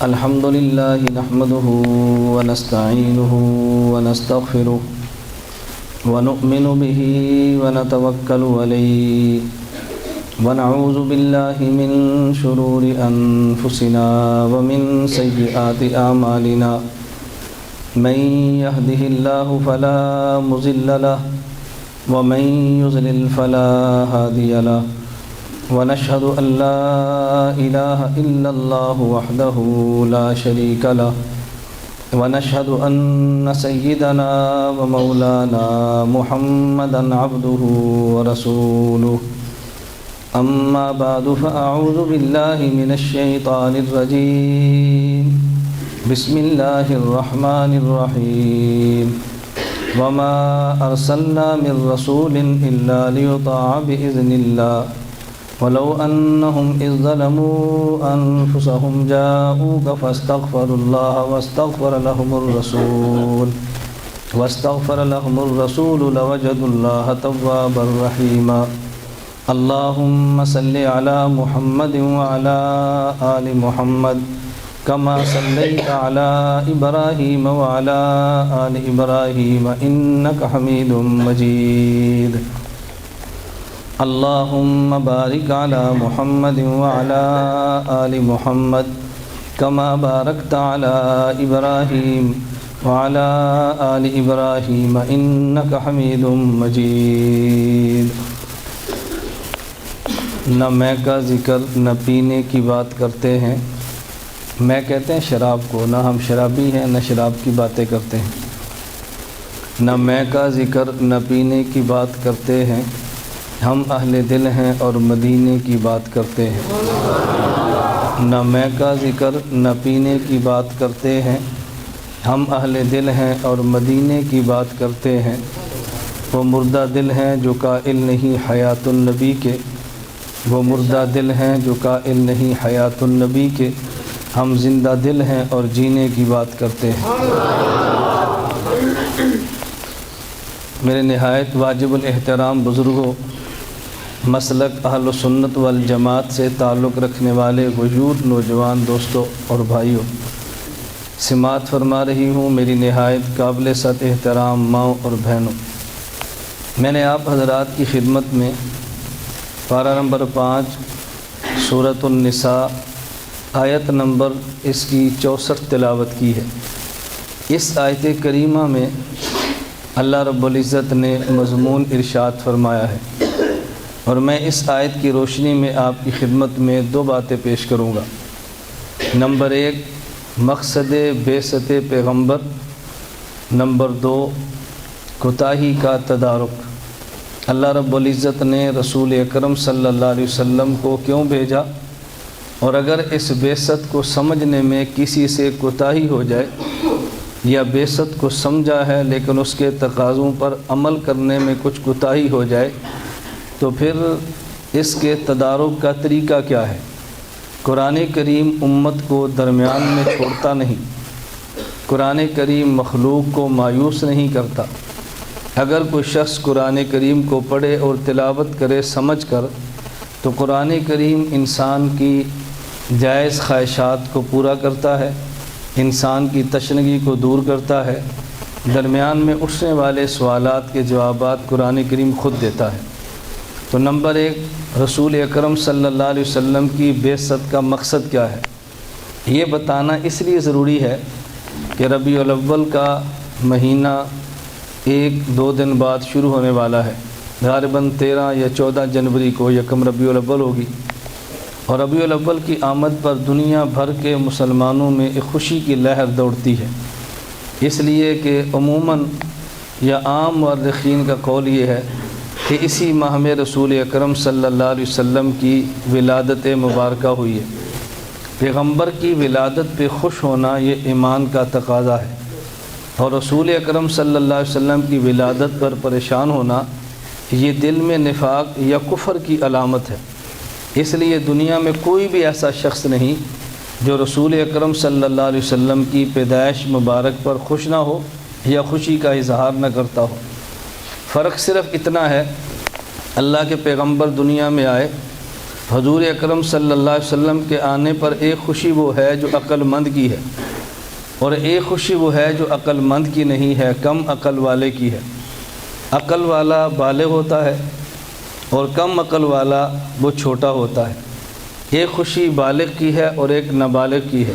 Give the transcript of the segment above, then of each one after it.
الحمد لله نحمده ونستعينه ونستغفره ونؤمن به ونتوكل عليه ونعوذ بالله من شرور أنفسنا ومن سيئات أعمالنا من يهده الله فلا مضل له ومن يضلل فلا هادي له ونشهد أن لا إله إلا الله وحده لا شريك له ونشهد أن سيدنا ومولانا محمدا عبده ورسوله أما بعد فأعوذ بالله من الشيطان الرجيم بسم الله الرحمن الرحيم وما أرسلنا من رسول إلا ليطاع بإذن الله ولو أنهم إذ ظلموا أنفسهم جاءوك فاستغفروا الله واستغفر لهم الرسول لوجدوا الله توابا رحيما اللهم صل على محمد وعلى آل محمد كما صليت على إبراهيم وعلى آل إبراهيم إنك حميد مجيد اللهم بارك على محمد وعلى آل محمد كما باركت على إبراهيم وعلى آل إبراهيم إنك حميد مجيد۔ نہ میں کا ذکر نہ پینے کی بات کرتے ہیں، میں کہتے ہیں شراب کو، نہ ہم شرابی ہیں نہ شراب کی باتیں کرتے ہیں۔ نہ میں کا ذکر نہ پینے کی بات کرتے ہیں، ہم اہل دل ہیں اور مدینے کی بات کرتے ہیں۔ نہ میں کا ذکر نہ پینے کی بات کرتے ہیں، ہم اہل دل ہیں اور مدینے کی بات کرتے ہیں۔ وہ مردہ دل ہیں جو قائل نہیں حیات النبی کے، وہ مردہ دل ہیں جو قائل نہیں حیات النبی کے، ہم زندہ دل ہیں اور جینے کی بات کرتے ہیں۔ میرے نہایت واجب الاحترام بزرگوں، مسلک اہل سنت والجماعت سے تعلق رکھنے والے غیور نوجوان دوستوں اور بھائیوں، سماعت فرما رہی ہوں میری نہایت قابل صد احترام ماؤں اور بہنوں، میں نے آپ حضرات کی خدمت میں پارہ نمبر 5 سورۃ النساء آیت نمبر اس کی 64 تلاوت کی ہے۔ اس آیت کریمہ میں اللہ رب العزت نے مضمون ارشاد فرمایا ہے، اور میں اس آیت کی روشنی میں آپ کی خدمت میں 2 باتیں پیش کروں گا۔ نمبر 1 مقصد بعثت پیغمبر، نمبر 2 کوتاہی کا تدارک۔ اللہ رب العزت نے رسول اکرم صلی اللہ علیہ وسلم کو کیوں بھیجا، اور اگر اس بعثت کو سمجھنے میں کسی سے کوتاہی ہو جائے یا بعثت کو سمجھا ہے لیکن اس کے تقاضوں پر عمل کرنے میں کچھ کوتاہی ہو جائے تو پھر اس کے تدارک کا طریقہ کیا ہے؟ قرآن کریم امت کو درمیان میں چھوڑتا نہیں، قرآن کریم مخلوق کو مایوس نہیں کرتا۔ اگر کوئی شخص قرآن کریم کو پڑھے اور تلاوت کرے سمجھ کر، تو قرآن کریم انسان کی جائز خواہشات کو پورا کرتا ہے، انسان کی تشنگی کو دور کرتا ہے، درمیان میں اٹھنے والے سوالات کے جوابات قرآن کریم خود دیتا ہے۔ تو نمبر 1 رسول اکرم صلی اللہ علیہ وسلم کی بعثت کا مقصد کیا ہے، یہ بتانا اس لیے ضروری ہے کہ ربیع الاول کا مہینہ 1-2 دن بعد شروع ہونے والا ہے، غالباً 13 یا 14 جنوری کو یکم ربیع الاول ہوگی، اور ربیع الاول کی آمد پر دنیا بھر کے مسلمانوں میں ایک خوشی کی لہر دوڑتی ہے، اس لیے کہ عموماً یا عام مورخین کا قول یہ ہے کہ اسی ماہ میں رسول اکرم صلی اللہ علیہ وسلم کی ولادت مبارکہ ہوئی ہے۔ پیغمبر کی ولادت پہ خوش ہونا یہ ایمان کا تقاضا ہے، اور رسول اکرم صلی اللہ علیہ وسلم کی ولادت پر پریشان ہونا یہ دل میں نفاق یا کفر کی علامت ہے۔ اس لیے دنیا میں کوئی بھی ایسا شخص نہیں جو رسول اکرم صلی اللہ علیہ وسلم کی پیدائش مبارک پر خوش نہ ہو یا خوشی کا اظہار نہ کرتا ہو۔ فرق صرف اتنا ہے، اللہ کے پیغمبر دنیا میں آئے حضور اکرم صلی اللہ علیہ وسلم کے آنے پر ایک خوشی وہ ہے جو عقل مند کی ہے، اور ایک خوشی وہ ہے جو عقل مند کی نہیں ہے، کم عقل والے کی ہے۔ عقل والا بالغ ہوتا ہے اور کم عقل والا وہ چھوٹا ہوتا ہے۔ ایک خوشی بالغ کی ہے اور ایک نابالغ کی ہے،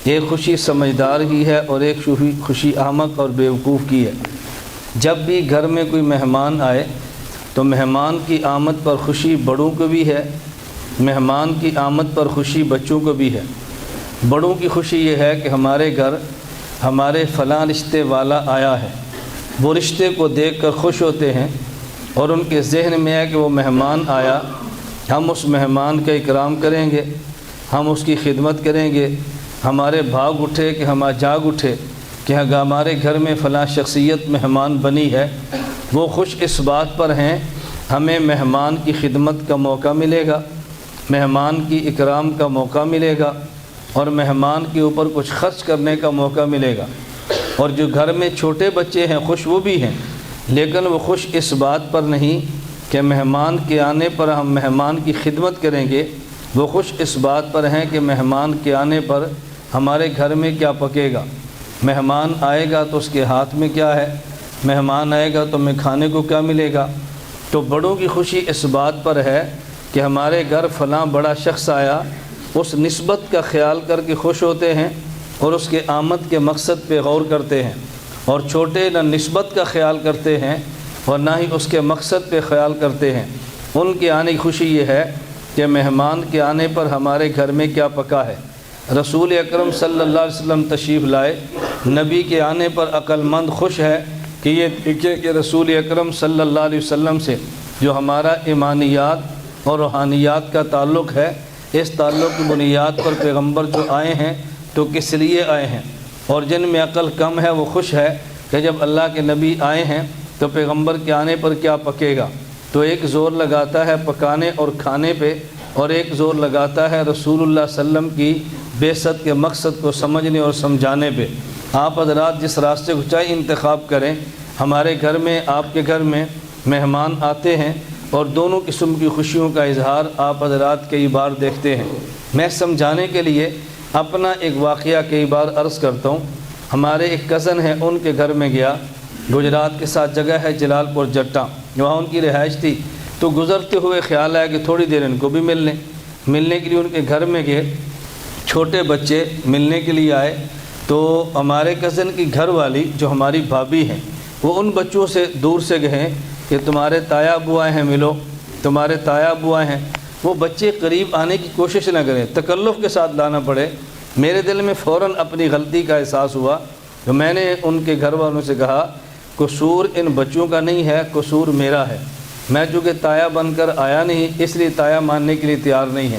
ایک خوشی سمجھدار کی ہے اور ایک خوشی احمق اور بیوقوف کی ہے۔ جب بھی گھر میں کوئی مہمان آئے تو مہمان کی آمد پر خوشی بڑوں کو بھی ہے، مہمان کی آمد پر خوشی بچوں کو بھی ہے۔ بڑوں کی خوشی یہ ہے کہ ہمارے گھر ہمارے فلاں رشتے والا آیا ہے، وہ رشتے کو دیکھ کر خوش ہوتے ہیں اور ان کے ذہن میں ہے کہ وہ مہمان آیا، ہم اس مہمان کا اکرام کریں گے، ہم اس کی خدمت کریں گے۔ ہمارے بھاگ اٹھے کہ ہم جاگ اٹھے کہ ہمارے گھر میں فلاں شخصیت مہمان بنی ہے، وہ خوش اس بات پر ہیں ہمیں مہمان کی خدمت کا موقع ملے گا، مہمان کی اکرام کا موقع ملے گا، اور مہمان کے اوپر کچھ خرچ کرنے کا موقع ملے گا۔ اور جو گھر میں چھوٹے بچے ہیں خوش وہ بھی ہیں، لیکن وہ خوش اس بات پر نہیں کہ مہمان کے آنے پر ہم مہمان کی خدمت کریں گے، وہ خوش اس بات پر ہیں کہ مہمان کے آنے پر ہمارے گھر میں کیا پکے گا، مہمان آئے گا تو اس کے ہاتھ میں کیا ہے، مہمان آئے گا تو ہمیں کھانے کو کیا ملے گا۔ تو بڑوں کی خوشی اس بات پر ہے کہ ہمارے گھر فلاں بڑا شخص آیا، اس نسبت کا خیال کر کے خوش ہوتے ہیں اور اس کے آمد کے مقصد پہ غور کرتے ہیں، اور چھوٹے نہ نسبت کا خیال کرتے ہیں اور نہ ہی اس کے مقصد پہ خیال کرتے ہیں۔ ان کے آنے کی خوشی یہ ہے کہ مہمان کے آنے پر ہمارے گھر میں کیا پکا ہے۔ رسول اکرم صلی اللہ علیہ وسلم تشریف لائے، نبی کے آنے پر عقل مند خوش ہے کہ یہ دیکھیں کہ رسول اکرم صلی اللہ علیہ وسلم سے جو ہمارا ایمانیات اور روحانیات کا تعلق ہے، اس تعلق کی بنیاد پر پیغمبر جو آئے ہیں تو کس لیے آئے ہیں۔ اور جن میں عقل کم ہے وہ خوش ہے کہ جب اللہ کے نبی آئے ہیں تو پیغمبر کے آنے پر کیا پکے گا۔ تو ایک زور لگاتا ہے پکانے اور کھانے پہ، اور ایک زور لگاتا ہے رسول اللہ صلی اللہ علیہ وسلم کی بعثت کے مقصد کو سمجھنے اور سمجھانے پہ۔ آپ حضرات جس راستے کو چاہے انتخاب کریں، ہمارے گھر میں آپ کے گھر میں مہمان آتے ہیں اور دونوں قسم کی خوشیوں کا اظہار آپ حضرات کئی بار دیکھتے ہیں۔ میں سمجھانے کے لیے اپنا ایک واقعہ کئی بار عرض کرتا ہوں۔ ہمارے ایک کزن ہیں، ان کے گھر میں گیا، گجرات کے ساتھ جگہ ہے جلال پور جٹا، وہاں ان کی رہائش تھی، تو گزرتے ہوئے خیال آیا کہ تھوڑی دیر ان کو بھی ملنے کے لیے ان کے گھر میں گئے۔ چھوٹے بچے ملنے کے لیے آئے تو ہمارے کزن کی گھر والی جو ہماری بھابھی ہیں وہ ان بچوں سے دور سے گئے کہ تمہارے تایا ابو آئے ہیں، ملو، تمہارے تایا ابو آئے ہیں۔ وہ بچے قریب آنے کی کوشش نہ کریں، تکلف کے ساتھ لانا پڑے۔ میرے دل میں فوراً اپنی غلطی کا احساس ہوا تو میں نے ان کے گھر والوں سے کہا قصور ان بچوں کا نہیں ہے، قصور میرا ہے۔ میں چونکہ تایا بن کر آیا نہیں، اس لیے تایا ماننے کے لیے تیار نہیں ہے۔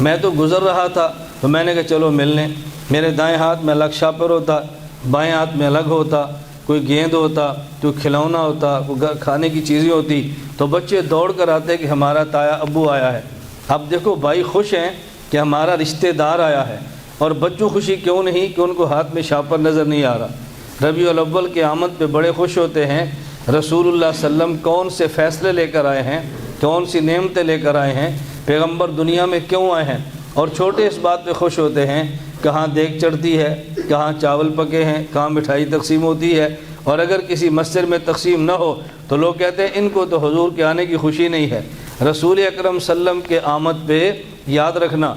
میں تو گزر رہا تھا تو میں نے کہا چلو ملنے۔ میرے دائیں ہاتھ میں الگ شاپر ہوتا، بائیں ہاتھ میں الگ ہوتا، کوئی گیند ہوتا، کوئی کھلونا ہوتا، کوئی کھانے کی چیزیں ہوتی، تو بچے دوڑ کر آتے کہ ہمارا تایا ابو آیا ہے۔ اب دیکھو بھائی خوش ہیں کہ ہمارا رشتہ دار آیا ہے، اور بچوں خوشی کیوں نہیں کہ ان کو ہاتھ میں شاپر نظر نہیں آ رہا۔ ربیع الاول کے آمد پہ بڑے خوش ہوتے ہیں۔ رسول اللہ صلی اللہ علیہ وسلم کون سے فیصلے لے کر آئے ہیں، کون سی نعمتیں لے کر آئے ہیں، پیغمبر دنیا میں کیوں آئے ہیں، اور چھوٹے اس بات پہ خوش ہوتے ہیں کہاں دیگ چڑھتی ہے، کہاں چاول پکے ہیں، کہاں مٹھائی تقسیم ہوتی ہے۔ اور اگر کسی مسجد میں تقسیم نہ ہو تو لوگ کہتے ہیں ان کو تو حضور کے آنے کی خوشی نہیں ہے۔ رسول اکرم صلی اللہ علیہ وسلم کے آمد پہ یاد رکھنا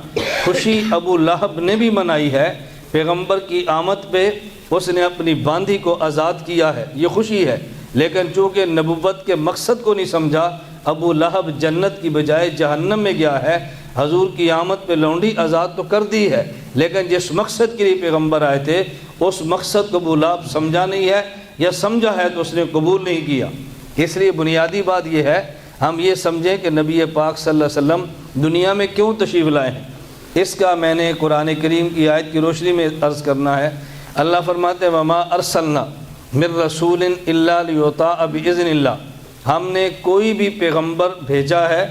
خوشی ابو لہب نے بھی منائی ہے، پیغمبر کی آمد پہ اس نے اپنی باندھی کو آزاد کیا ہے، یہ خوشی ہے۔ لیکن چونکہ نبوت کے مقصد کو نہیں سمجھا، ابو لہب جنت کی بجائے جہنم میں گیا ہے۔ حضور کی آمد پہ لونڈی آزاد تو کر دی ہے، لیکن جس مقصد کے لیے پیغمبر آئے تھے اس مقصد کو ابو لہب سمجھا نہیں ہے، یا سمجھا ہے تو اس نے قبول نہیں کیا۔ اس لیے بنیادی بات یہ ہے ہم یہ سمجھیں کہ نبی پاک صلی اللہ علیہ وسلم دنیا میں کیوں تشریف لائے ہیں۔ اس کا میں نے قرآن کریم کی آیت کی روشنی میں عرض کرنا ہے۔ اللہ فرماتے ہیں وما ارسلنا من رسول الا لیطاع باذن اللہ، ہم نے کوئی بھی پیغمبر بھیجا ہے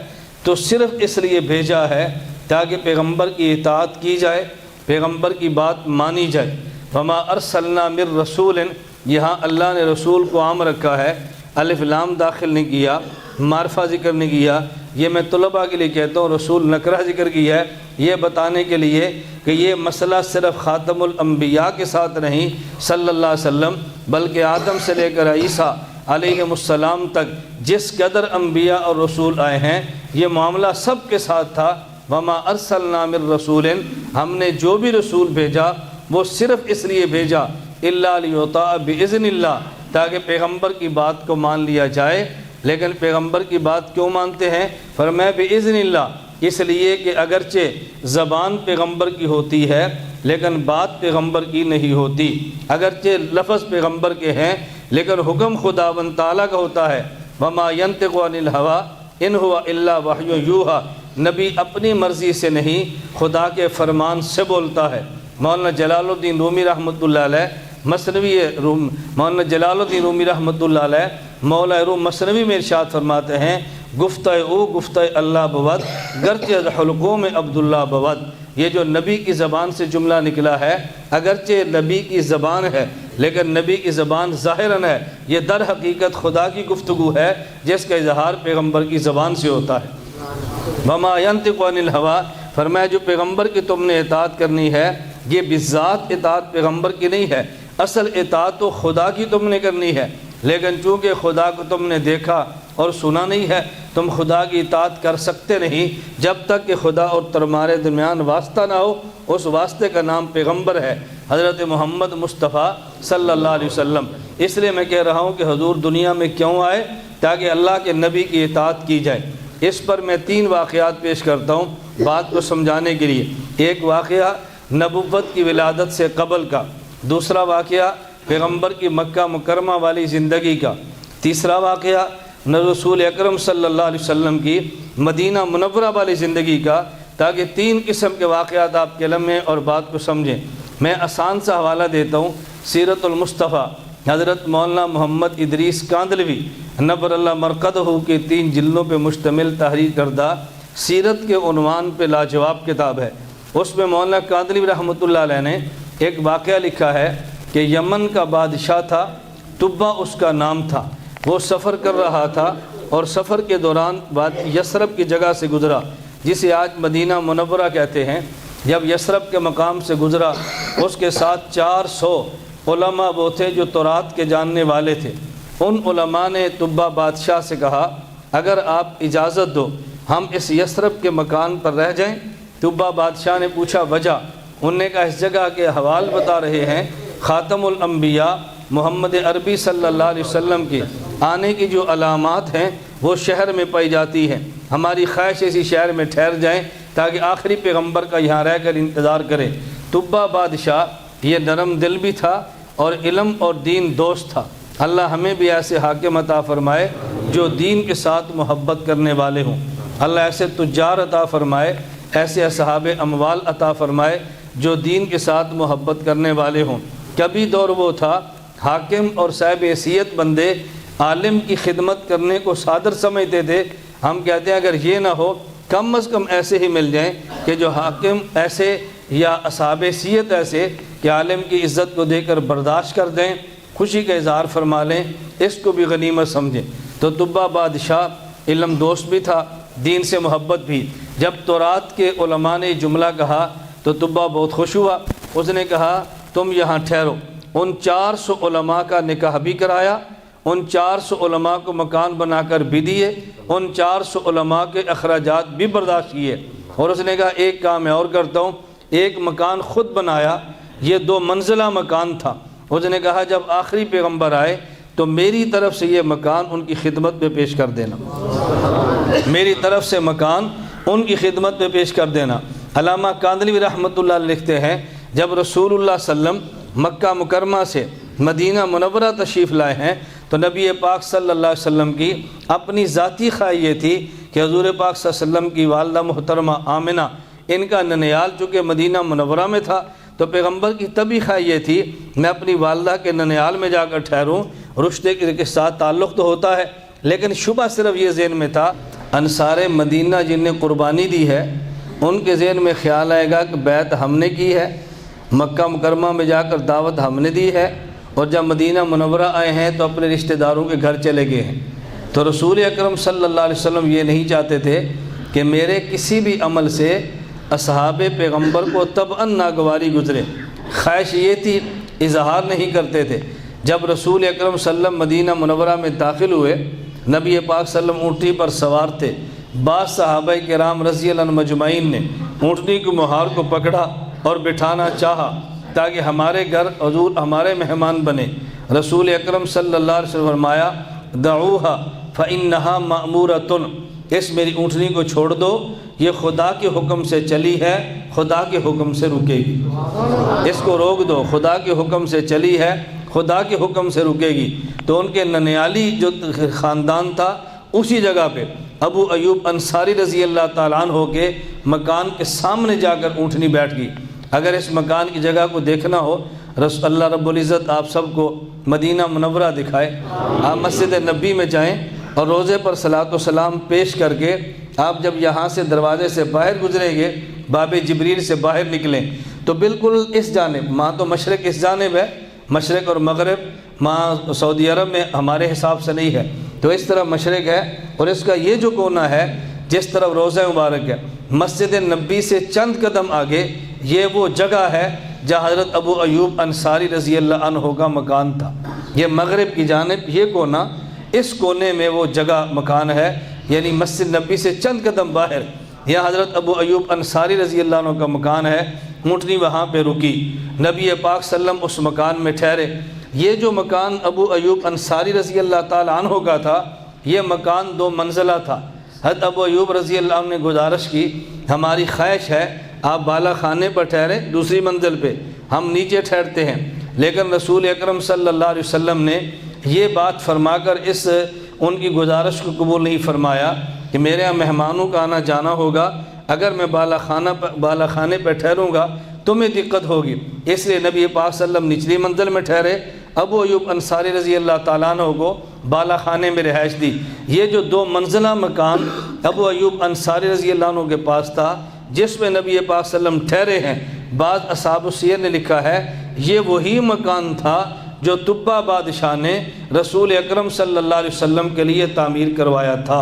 تو صرف اس لیے بھیجا ہے تاکہ پیغمبر کی اطاعت کی جائے، پیغمبر کی بات مانی جائے۔ وما ارسلنا من رسول، یہاں اللہ نے رسول کو عام رکھا ہے، الف لام داخل نہیں کیا، معرفہ ذکر نہیں کیا، یہ میں طلباء کے لیے کہتا ہوں، رسول نکرہ ذکر کیا ہے یہ بتانے کے لیے کہ یہ مسئلہ صرف خاتم الانبیاء کے ساتھ نہیں صلی اللہ علیہ وسلم، بلکہ آدم سے لے کر عیسیٰ علیہ السلام تک جس قدر انبیاء اور رسول آئے ہیں یہ معاملہ سب کے ساتھ تھا۔ وما ارسلنا من رسول، ہم نے جو بھی رسول بھیجا وہ صرف اس لیے بھیجا الا لیطاع باذن اللہ، تاکہ پیغمبر کی بات کو مان لیا جائے۔ لیکن پیغمبر کی بات کیوں مانتے ہیں؟ فرمایا باذن اللہ، اس لیے کہ اگرچہ زبان پیغمبر کی ہوتی ہے لیکن بات پیغمبر کی نہیں ہوتی، اگرچہ لفظ پیغمبر کے ہیں لیکن حکم خداوند تعالیٰ کا ہوتا ہے۔ وما ینطق عن الہوی ان هو الا وحی یوحی، نبی اپنی مرضی سے نہیں خدا کے فرمان سے بولتا ہے۔ مولانا جلال الدین رومی رحمۃ اللہ علیہ مولانا جلال الدین رومی رحمۃ اللہ علیہ مولا روم مثنوی میں ارشاد فرماتے ہیں، گفتہ او گفتہ اللہ بود گرچہ حلقوں میں عبداللہ بود۔ یہ جو نبی کی زبان سے جملہ نکلا ہے اگرچہ نبی کی زبان ہے لیکن نبی کی زبان ظاہراً ہے، یہ در حقیقت خدا کی گفتگو ہے جس کا اظہار پیغمبر کی زبان سے ہوتا ہے۔ وما ینطق عن الہوی، فرمایا جو پیغمبر کی تم نے اطاعت کرنی ہے یہ بذات اطاعت پیغمبر کی نہیں ہے، اصل اطاعت تو خدا کی تم نے کرنی ہے، لیکن چونکہ خدا کو تم نے دیکھا اور سنا نہیں ہے تم خدا کی اطاعت کر سکتے نہیں جب تک کہ خدا اور تمہارے درمیان واسطہ نہ ہو۔ اس واسطے کا نام پیغمبر ہے، حضرت محمد مصطفیٰ صلی اللہ علیہ وسلم۔ اس لیے میں کہہ رہا ہوں کہ حضور دنیا میں کیوں آئے؟ تاکہ اللہ کے نبی کی اطاعت کی جائے۔ اس پر میں 3 واقعات پیش کرتا ہوں بات کو سمجھانے کے لیے۔ ایک واقعہ نبوت کی ولادت سے قبل کا، دوسرا واقعہ پیغمبر کی مکہ مکرمہ والی زندگی کا، تیسرا واقعہ رسول اکرم صلی اللہ علیہ وسلم کی مدینہ منورہ والی زندگی کا، تاکہ 3 قسم کے واقعات آپ کے علم میں اور بات کو سمجھیں۔ میں آسان سا حوالہ دیتا ہوں، سیرت المصطفیٰ حضرت مولانا محمد ادریس کاندلوی نبر اللہ مرقدہ کی 3 جلدوں پہ مشتمل تحریر کردہ سیرت کے عنوان پہ لاجواب کتاب ہے۔ اس میں مولانا کاندلوی رحمۃ اللہ علیہ نے ایک واقعہ لکھا ہے کہ یمن کا بادشاہ تھا، طبہ اس کا نام تھا، وہ سفر کر رہا تھا اور سفر کے دوران یثرب کی جگہ سے گزرا جسے آج مدینہ منورہ کہتے ہیں۔ جب یثرب کے مقام سے گزرا اس کے ساتھ 400 علماء وہ تھے جو تورات کے جاننے والے تھے۔ ان علماء نے طبہ بادشاہ سے کہا اگر آپ اجازت دو ہم اس یثرب کے مکان پر رہ جائیں۔ طبہ بادشاہ نے پوچھا وجہ؟ انہوں نے کہا اس جگہ کے حوال بتا رہے ہیں، خاتم الانبیاء محمد عربی صلی اللہ علیہ وسلم کے آنے کی جو علامات ہیں وہ شہر میں پائی جاتی ہیں، ہماری خواہش اسی شہر میں ٹھہر جائیں تاکہ آخری پیغمبر کا یہاں رہ کر انتظار کریں۔ طبہ بادشاہ یہ نرم دل بھی تھا اور علم اور دین دوست تھا۔ اللہ ہمیں بھی ایسے حاکم عطا فرمائے جو دین کے ساتھ محبت کرنے والے ہوں۔ اللہ ایسے تجار عطا فرمائے، ایسے اصحاب اموال عطا فرمائے جو دین کے ساتھ محبت کرنے والے ہوں۔ کبھی دور وہ تھا حاکم اور صاحب حیثیت بندے عالم کی خدمت کرنے کو صادر سمجھتے تھے۔ ہم کہتے ہیں اگر یہ نہ ہو کم از کم ایسے ہی مل جائیں کہ جو حاکم ایسے یا اصحاب حیثیت ایسے کہ عالم کی عزت کو دے کر برداشت کر دیں، خوشی کا اظہار فرما لیں، اس کو بھی غنیمت سمجھیں۔ تو طبہ بادشاہ علم دوست بھی تھا، دین سے محبت بھی۔ جب تورات کے علماء نے جملہ کہا تو طبہ بہت خوش ہوا۔ اس نے کہا تم یہاں ٹھہرو۔ ان 400 علماء کا نکاح بھی کرایا، ان 400 علماء کو مکان بنا کر بھی دیے، ان 400 علماء کے اخراجات بھی برداشت کیے۔ اور اس نے کہا ایک کام میں اور کرتا ہوں، ایک مکان خود بنایا، یہ 2 منزلہ مکان تھا۔ اس نے کہا جب آخری پیغمبر آئے تو میری طرف سے یہ مکان ان کی خدمت میں پیش کر دینا، میری طرف سے مکان ان کی خدمت میں پیش کر دینا۔ علامہ کاندلوی رحمۃ اللہ لکھتے ہیں جب رسول اللہ صلی اللہ علیہ وسلم مکہ مکرمہ سے مدینہ منورہ تشریف لائے ہیں تو نبی پاک صلی اللہ علیہ وسلم کی اپنی ذاتی خواہش یہ تھی کہ حضور پاک صلی اللہ علیہ وسلم کی والدہ محترمہ آمنہ، ان کا ننیال چونکہ مدینہ منورہ میں تھا تو پیغمبر کی طبی خواہش یہ تھی میں اپنی والدہ کے ننیال میں جا کر ٹھہروں۔ رشتے کے ساتھ تعلق تو ہوتا ہے لیکن شبہ صرف یہ ذہن میں تھا انصار مدینہ جن نے قربانی دی ہے ان کے ذہن میں خیال آئے گا کہ بیعت ہم نے کی ہے، مکہ مکرمہ میں جا کر دعوت ہم نے دی ہے، اور جب مدینہ منورہ آئے ہیں تو اپنے رشتہ داروں کے گھر چلے گئے ہیں۔ تو رسول اکرم صلی اللہ علیہ وسلم یہ نہیں چاہتے تھے کہ میرے کسی بھی عمل سے اصحاب پیغمبر کو طبعاً ناگواری گزرے، خواہش یہ تھی، اظہار نہیں کرتے تھے۔ جب رسول اکرم صلی اللہ علیہ وسلم مدینہ منورہ میں داخل ہوئے، نبی پاک صلی اللہ علیہ وسلم اونٹنی پر سوار تھے۔ بعض صحابہ کرام رضی اللہ عنہم مجمعین نے اونٹنی کی مہار کو پکڑا اور بٹھانا چاہا تاکہ ہمارے گھر حضور ہمارے مہمان بنے۔ رسول اکرم صلی اللہ علیہ وسلم فرمایا دعوہا فإنہا مأمورۃ، اس میری اونٹنی کو چھوڑ دو، یہ خدا کے حکم سے چلی ہے، خدا کے حکم سے رکے گی۔ اس کو روک دو، خدا کے حکم سے چلی ہے، خدا کے حکم سے رکے گی۔ تو ان کے ننیالی جو خاندان تھا اسی جگہ پہ ابو ایوب انصاری رضی اللہ تعالیٰ عنہ کے مکان کے سامنے جا کر اونٹنی بیٹھ گئی۔ اگر اس مکان کی جگہ کو دیکھنا ہو، اللہ رب العزت آپ سب کو مدینہ منورہ دکھائے، آپ مسجد نبی میں جائیں اور روضے پر صلاۃ و سلام پیش کر کے آپ جب یہاں سے دروازے سے باہر گزریں گے، باب جبریل سے باہر نکلیں تو بالکل اس جانب، ماں تو مشرق اس جانب ہے، مشرق اور مغرب ماں سعودی عرب میں ہمارے حساب سے نہیں ہے، تو اس طرح مشرق ہے، اور اس کا یہ جو کونا ہے جس طرف روضہ مبارک ہے، مسجد نبی سے چند قدم آگے یہ وہ جگہ ہے جہاں حضرت ابو ایوب انصاری رضی اللہ عنہ کا مکان تھا۔ یہ مغرب کی جانب یہ کونا، اس کونے میں وہ جگہ مکان ہے، یعنی مسجد نبی سے چند قدم باہر یہاں حضرت ابو ایوب انصاری رضی اللہ عنہ کا مکان ہے۔ اونٹنی وہاں پہ رکی، نبی پاک صلی اللہ علیہ وسلم اس مکان میں ٹھہرے۔ یہ جو مکان ابو ایوب انصاری رضی اللہ تعالیٰ عنہ کا تھا، یہ مکان 2 منزلہ تھا۔ حضرت ابو ایوب رضی اللہ عنہ نے گزارش کی، ہماری خواہش ہے آپ بالا خانے پر ٹھہریں، دوسری منزل پہ ہم نیچے ٹھہرتے ہیں، لیکن رسول اکرم صلی اللہ علیہ وسلم نے یہ بات فرما کر ان کی گزارش کو قبول نہیں فرمایا کہ میرے یہاں مہمانوں کا آنا جانا ہوگا، اگر میں بالا خانے پہ ٹھہروں گا تمہیں دقت ہوگی، اس لیے نبی پاک صلی اللہ علیہ وسلم نچلی منزل میں ٹھہرے، ابو ایوب انصاری رضی اللہ تعالیٰ عنہ کو بالا خانے میں رہائش دی۔ یہ جو 2 منزلہ مکان ابو ایوب انصاری رضی اللہ عنہ کے پاس تھا، جس میں نبی پاک صلی اللہ علیہ وسلم ٹھہرے ہیں، بعض اصحاب السیر نے لکھا ہے یہ وہی مکان تھا جو تبہ بادشاہ نے رسول اکرم صلی اللہ علیہ وسلم کے لیے تعمیر کروایا تھا۔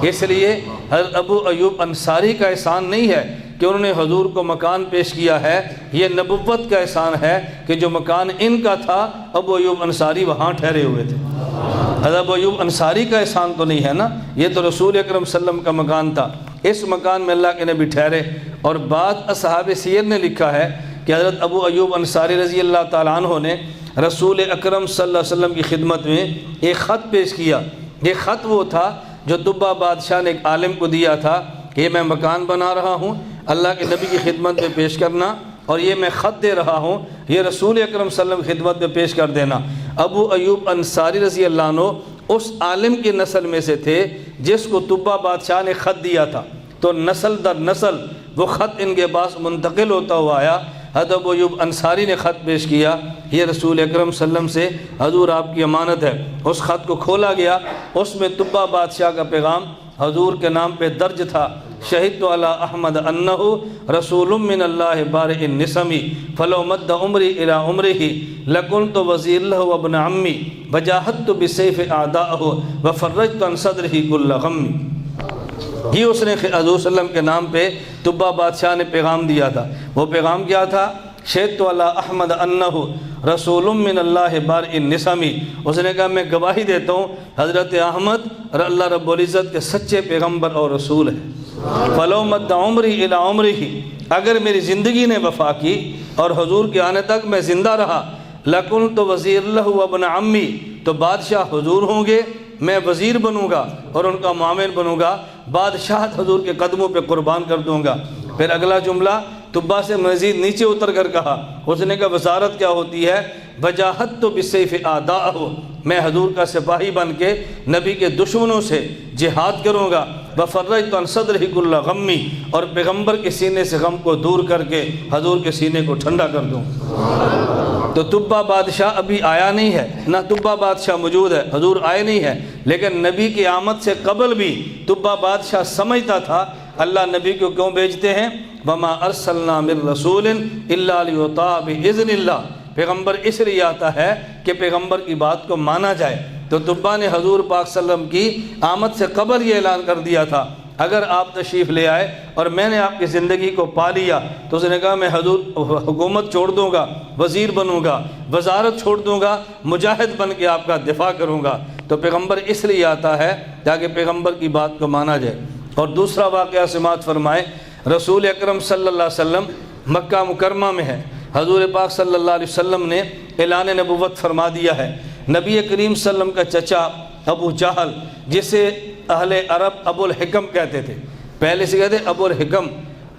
اس لیے حضرت ابو ایوب انصاری کا احسان نہیں ہے کہ انہوں نے حضور کو مکان پیش کیا ہے، یہ نبوت کا احسان ہے کہ جو مکان ان کا تھا ابو ایوب انصاری وہاں ٹھہرے ہوئے تھے۔ حضرت ابو ایوب انصاری کا احسان تو نہیں ہے نا، یہ تو رسول اکرم صلی اللہ علیہ وسلم کا مکان تھا، اس مکان میں اللہ کے نبی ٹھہرے۔ اور بعض اصحاب سیر نے لکھا ہے کہ حضرت ابو ایوب انصاری رضی اللہ تعالیٰ عنہ نے رسول اکرم صلی اللہ علیہ وسلم کی خدمت میں ایک خط پیش کیا۔ یہ خط وہ تھا جو تبہ بادشاہ نے ایک عالم کو دیا تھا کہ یہ میں مکان بنا رہا ہوں، اللہ کے نبی کی خدمت میں پیش کرنا، اور یہ میں خط دے رہا ہوں، یہ رسول اکرم صلی اللہ علیہ وسلم کی خدمت میں پیش کر دینا۔ ابو ایوب انصاری رضی اللہ عنہ اس عالم کی نسل میں سے تھے جس کو تبہ بادشاہ نے خط دیا تھا، تو نسل در نسل وہ خط ان کے پاس منتقل ہوتا ہوا آیا۔ حضرت ابو ایوب انصاری نے خط پیش کیا، یہ رسول اکرم صلی اللہ علیہ وسلم سے حضور آپ کی امانت ہے۔ اس خط کو کھولا گیا، اس میں تبہ بادشاہ کا پیغام حضور کے نام پہ درج تھا، شہدت علی احمد انہ رسول من اللہ بارئ النسم فلو مد عمری الی عمرہ لکنت وزیر لہ وابن عمی وجاہدت بسیف اعداءہ وفرجت عن صدرہ کل غم۔ یہ اس نے حضور صلی اللہ علیہ وسلم کے نام پہ تبہ بادشاہ نے پیغام دیا تھا۔ وہ پیغام کیا تھا؟ شہدت علی احمد انہ رسول من اللہ بارئ النسم۔ اس نے کہا میں گواہی دیتا ہوں حضرت احمد اللہ رب العزت کے سچے پیغمبر اور رسول ہے۔ فلو مد عمری الی عمرہ، اگر میری زندگی نے وفا کی اور حضور کے آنے تک میں زندہ رہا، لکنت وزیر لہ وابن عمی، تو بادشاہ حضور ہوں گے، میں وزیر بنوں گا اور ان کا معاون بنوں گا، بادشاہت حضور کے قدموں پہ قربان کر دوں گا۔ پھر اگلا جملہ تبہ سے مزید نیچے اتر کر کہا، اس نے کہا وزارت کیا ہوتی ہے؟ وجاہدت بسیف اعداءہ، میں حضور کا سپاہی بن کے نبی کے دشمنوں سے جہاد کروں گا، وفرجت عن صدرہ کل غم، اور پیغمبر کے سینے سے غم کو دور کر کے حضور کے سینے کو ٹھنڈا کر دوں۔ تو تبہ بادشاہ ابھی آیا نہیں ہے، نہ تبہ بادشاہ موجود ہے، حضور آئے نہیں ہے، لیکن نبی کی آمد سے قبل بھی تبہ بادشاہ سمجھتا تھا اللہ نبی کو کیوں بھیجتے ہیں، وما ارسلنا من رسول الا لیطاع باذن اللہ، پیغمبر اس لیے آتا ہے کہ پیغمبر کی بات کو مانا جائے۔ تو طبا نے حضور پاک صلی اللہ علیہ وسلم کی آمد سے قبل یہ اعلان کر دیا تھا اگر آپ تشریف لے آئے اور میں نے آپ کی زندگی کو پا لیا تو اس نے کہا میں حضور حکومت چھوڑ دوں گا، وزیر بنوں گا، وزارت چھوڑ دوں گا، مجاہد بن کے آپ کا دفاع کروں گا۔ تو پیغمبر اس لیے آتا ہے تاکہ پیغمبر کی بات کو مانا جائے۔ اور دوسرا واقعہ سماعت فرمائے، رسول اکرم صلی اللہ علیہ وسلم مکہ مکرمہ میں ہے، حضور پاک صلی اللہ علیہ وسلم نے اعلان نبوت فرما دیا ہے۔ نبی کریم صلی اللہ علیہ وسلم کا چچا ابو جہل، جسے اہل عرب ابو الحکم کہتے تھے، پہلے سے کہتے ابو الحکم،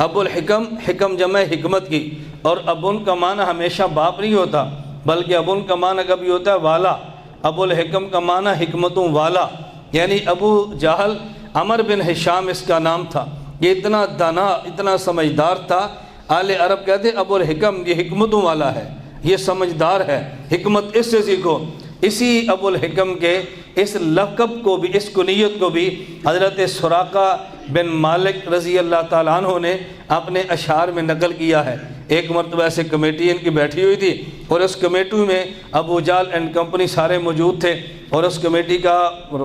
ابو الحکم حکم جمع حکمت کی، اور ابن کا معنی ہمیشہ باپ نہیں ہوتا بلکہ ابن کا معنی کبھی ہوتا ہے والا۔ ابو الحکم کا معنی حکمتوں والا، یعنی ابو جہل عمر بن ہشام اس کا نام تھا۔ یہ اتنا دانا، اتنا سمجھدار تھا، اہل عرب کہتے ابو الحکم، یہ حکمتوں والا ہے، یہ سمجھدار ہے، حکمت اس سے سیکھو۔ اسی ابو الحکم کے اس لقب کو بھی، اس کنیت کو بھی حضرت سراقہ بن مالک رضی اللہ تعالیٰ عنہ نے اپنے اشعار میں نقل کیا ہے۔ ایک مرتبہ ایسے کمیٹی ان کی بیٹھی ہوئی تھی اور اس کمیٹی میں ابو جہل اینڈ کمپنی سارے موجود تھے، اور اس کمیٹی کا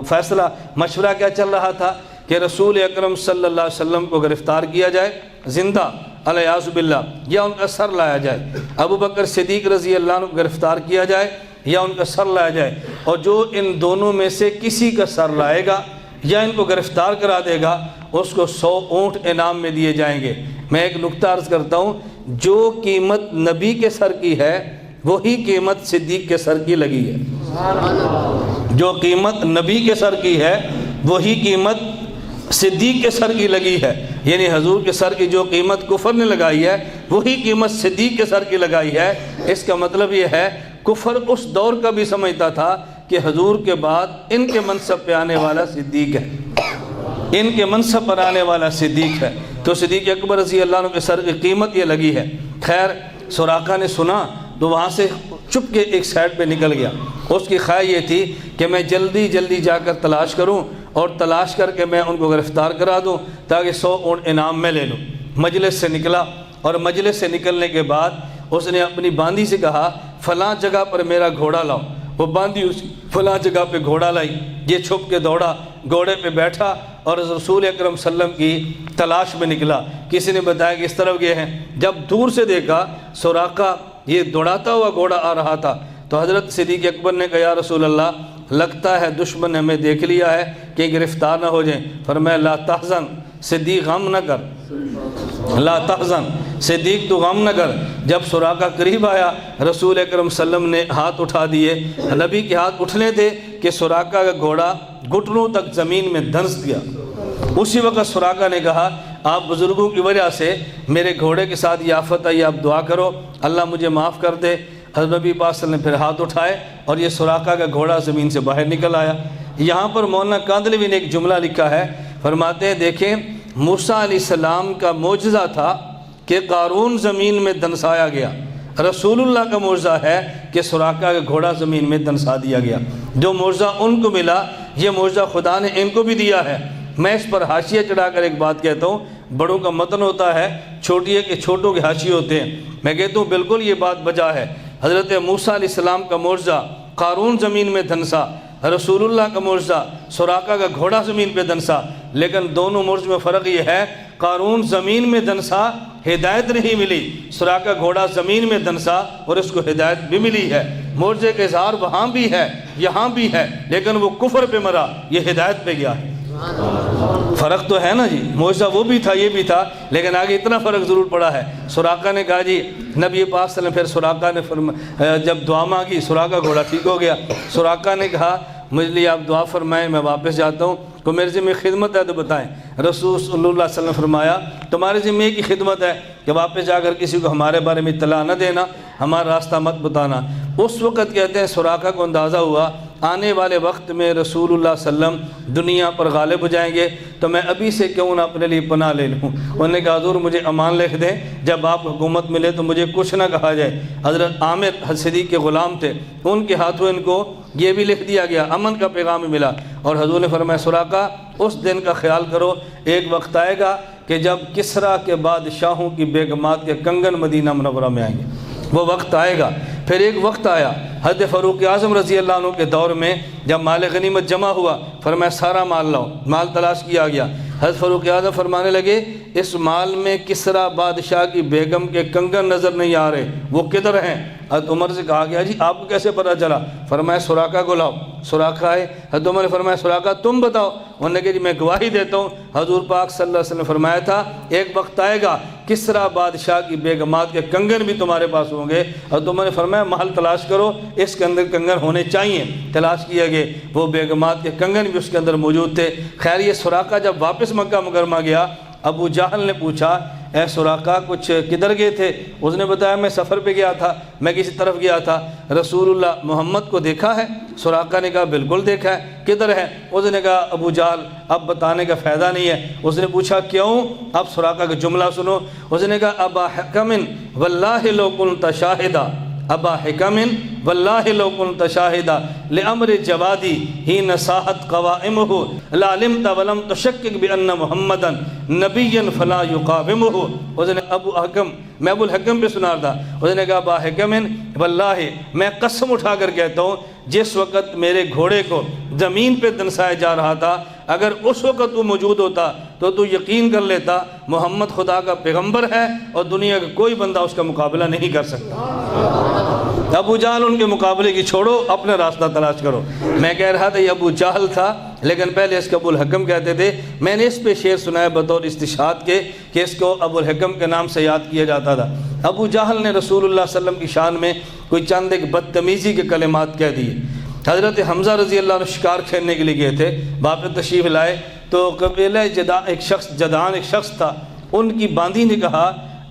فیصلہ مشورہ کیا چل رہا تھا کہ رسول اکرم صلی اللہ علیہ وسلم کو گرفتار کیا جائے زندہ علیہ باللہ، یا ان کا سر لایا جائے۔ ابو بکر صدیق رضی اللہ عنہ کو گرفتار کیا جائے یا ان کا سر لایا جائے، اور جو ان دونوں میں سے کسی کا سر لائے گا یا ان کو گرفتار کرا دے گا اس کو 100 اونٹ انعام میں دیے جائیں گے۔ میں ایک نکتہ عرض کرتا ہوں، جو قیمت نبی کے سر کی ہے وہی قیمت صدیق کے سر کی لگی ہے۔ جو قیمت نبی کے سر کی ہے وہی قیمت صدیق کے سر کی لگی ہے، یعنی حضور کے سر کی جو قیمت کفر نے لگائی ہے وہی قیمت صدیق کے سر کی لگائی ہے۔ اس کا مطلب یہ ہے کفر اس دور کا بھی سمجھتا تھا کہ حضور کے بعد ان کے منصب پہ آنے والا صدیق ہے، ان کے منصب پر آنے والا صدیق ہے، تو صدیق اکبر رضی اللہ عنہ کے سر کی قیمت یہ لگی ہے۔ خیر سراقہ نے سنا تو وہاں سے چپ کے ایک سائڈ پہ نکل گیا۔ اس کی خواہش یہ تھی کہ میں جلدی جلدی جا کر تلاش کروں اور تلاش کر کے میں ان کو گرفتار کرا دوں تاکہ 100 اونٹ انعام میں لے لوں۔ مجلس سے نکلا اور مجلس سے نکلنے کے بعد اس نے اپنی باندی سے کہا فلاں جگہ پر میرا گھوڑا لاؤ۔ وہ باندی اس فلاں جگہ پہ گھوڑا لائی، یہ چھپ کے دوڑا، گھوڑے پہ بیٹھا اور رسول اکرم صلی اللہ علیہ وسلم کی تلاش میں نکلا۔ کسی نے بتایا کہ اس طرف گئے ہیں، جب دور سے دیکھا سراقہ یہ دوڑاتا ہوا گھوڑا آ رہا تھا تو حضرت صدیق اکبر نے کہا یا رسول اللہ لگتا ہے دشمن نے ہمیں دیکھ لیا ہے کہ گرفتار نہ ہو جائیں۔ فرمایا لا تحزن، صدیق غم نہ کر، لا تحزن، صدیق تو غم نہ کر۔ جب سراقہ قریب آیا رسول اکرم صلی اللہ علیہ وسلم نے ہاتھ اٹھا دیے، نبی کے ہاتھ اٹھنے تھے کہ سراقہ کا گھوڑا گھٹنوں تک زمین میں دھنس گیا۔ اسی وقت سراقہ نے کہا آپ بزرگوں کی وجہ سے میرے گھوڑے کے ساتھ یہ آفت آئی، آپ دعا کرو اللہ مجھے معاف کر دے۔ حضرت نبی پاک صلی اللہ علیہ وسلم نے پھر ہاتھ اٹھائے اور یہ سراقہ کا گھوڑا زمین سے باہر نکل آیا۔ یہاں پر مولانا کاندھلوی نے ایک جملہ لکھا ہے، فرماتے ہیں دیکھیں موسیٰ علیہ السلام کا معجزہ تھا کہ قارون زمین میں دنسایا گیا، رسول اللہ کا معجزہ ہے کہ سراقہ کا گھوڑا زمین میں دنسا دیا گیا۔ جو معجزہ ان کو ملا یہ معجزہ خدا نے ان کو بھی دیا ہے۔ میں اس پر حاشیہ چڑھا کر ایک بات کہتا ہوں، بڑوں کا متن ہوتا ہے، چھوٹوں کے حاشیے ہوتے ہیں۔ میں کہتا ہوں بالکل یہ بات بجا ہے۔ حضرت موسیٰ علیہ السلام کا معجزہ قارون زمین میں دھنسا، رسول اللہ کا معجزہ سراقہ کا گھوڑا زمین پہ دھنسا، لیکن دونوں معجزوں میں فرق یہ ہے قارون زمین میں دھنسا ہدایت نہیں ملی، سراقہ گھوڑا زمین میں دھنسا اور اس کو ہدایت بھی ملی ہے۔ معجزے کا اظہار وہاں بھی ہے یہاں بھی ہے، لیکن وہ کفر پہ مرا، یہ ہدایت پہ گیا ہے۔ فرق تو ہے نا جی، معجزہ وہ بھی تھا یہ بھی تھا، لیکن آگے اتنا فرق ضرور پڑا ہے۔ سراقہ نے کہا جی نبی پاک صلی اللہ علیہ وسلم، پھر سراقہ نے جب دعا مانگی سراقہ گھوڑا ٹھیک ہو گیا۔ سراقہ نے کہا مجھے لیے آپ دعا فرمائیں، میں واپس جاتا ہوں، کوئی میرے ذمہ خدمت ہے تو بتائیں۔ رسول صلی اللہ علیہ وسلم نے فرمایا تمہارے ذمہ کی خدمت ہے کہ واپس جا کر کسی کو ہمارے بارے میں اطلاع نہ دینا، ہمارا راستہ مت بتانا۔ اس وقت کہتے ہیں سراقہ کو اندازہ ہوا آنے والے وقت میں رسول اللہ صلی اللہ علیہ وسلم دنیا پر غالب ہو جائیں گے، تو میں ابھی سے کیوں نہ اپنے لیے پناہ لے لوں۔ انہوں نے کہا حضور مجھے امان لکھ دیں، جب آپ حکومت ملے تو مجھے کچھ نہ کہا جائے۔ حضرت عامر صدیق کے غلام تھے، ان کے ہاتھوں ان کو یہ بھی لکھ دیا گیا، امن کا پیغام ملا۔ اور حضور نے فرمایا سراقہ اس دن کا خیال کرو، ایک وقت آئے گا کہ جب کسریٰ کے بادشاہوں کی بیگمات کے کنگن مدینہ منورہ میں آئیں گے، وہ وقت آئے گا۔ پھر ایک وقت آیا حضرت فاروق اعظم رضی اللہ عنہ کے دور میں، جب مال غنیمت جمع ہوا، فرمایا سارا مال لاؤ، مال تلاش کیا گیا۔ حضرت فاروق اعظم فرمانے لگے اس مال میں کسریٰ بادشاہ کی بیگم کے کنگن نظر نہیں آ رہے، وہ کدھر ہیں؟ حضرت عمر سے کہا گیا جی آپ کو کیسے پتہ چلا؟ فرمایا سراقہ کو لاؤ۔ سراقہ آئے، حضرت عمر نے فرمایا سراقہ تم بتاؤ۔ انہوں نے کہا جی میں گواہی دیتا ہوں، حضور پاک صلی اللہ علیہ وسلم نے فرمایا تھا ایک وقت آئے گا کسریٰ بادشاہ کی بیگمات کے کنگن بھی تمہارے پاس ہوں گے۔ حضرت عمر نے فرمایا محل تلاش کرو، اس کے اندر کنگن ہونے چاہیے۔ تلاش کیا گئے، وہ بیگمات کے کنگن بھی اس کے اندر موجود تھے۔ خیر یہ سراقہ جب واپس مکہ مکرمہ گیا، ابو جہل نے پوچھا اے سراقہ کچھ کدھر گئے تھے؟ اس نے بتایا میں سفر پہ گیا تھا، میں کسی طرف گیا تھا، رسول اللہ محمد کو دیکھا ہے؟ سراقہ نے کہا بالکل دیکھا ہے، کدھر ہے؟ اس نے کہا ابو جہل اب بتانے کا فائدہ نہیں ہے۔ اس نے پوچھا کیوں؟ اب سراقہ کا جملہ سنو۔ اس نے کہا ابا حکم واللہ لو کنت شاہدا، ابا حکم واللہ لو کنت شاہدا لامر جوادی حین ساحت قوائمہ لعلمت ولم تشکک بان محمدا نبی فلا یقاومہ۔ اس نے ابو حکم، میں ابو الحکم پہ سنا تھا، اس نے کہا ابا حکم واللہ میں قسم اٹھا کر کہتا ہوں جس وقت میرے گھوڑے کو زمین پہ دنسایا جا رہا تھا، اگر اس وقت تو موجود ہوتا تو یقین کر لیتا محمد خدا کا پیغمبر ہے اور دنیا کا کوئی بندہ اس کا مقابلہ نہیں کر سکتا۔ ابو جہل ان کے مقابلے کی چھوڑو، اپنا راستہ تلاش کرو۔ میں کہہ رہا تھا یہ ابو جہل تھا، لیکن پہلے اس کو ابو الحکم کہتے تھے۔ میں نے اس پہ شعر سنایا بطور استشہاد کے کہ اس کو ابو الحکم کے نام سے یاد کیا جاتا تھا۔ ابو جہل نے رسول اللہ صلی اللہ علیہ وسلم کی شان میں کوئی چند ایک بدتمیزی کے کلمات کہہ دیے۔ حضرت حمزہ رضی اللہ عنہ شکار کھیلنے کے لیے گئے تھے، باپ تشریف لائے تو قبیلہ جدعان ایک شخص تھا، ان کی باندی نے کہا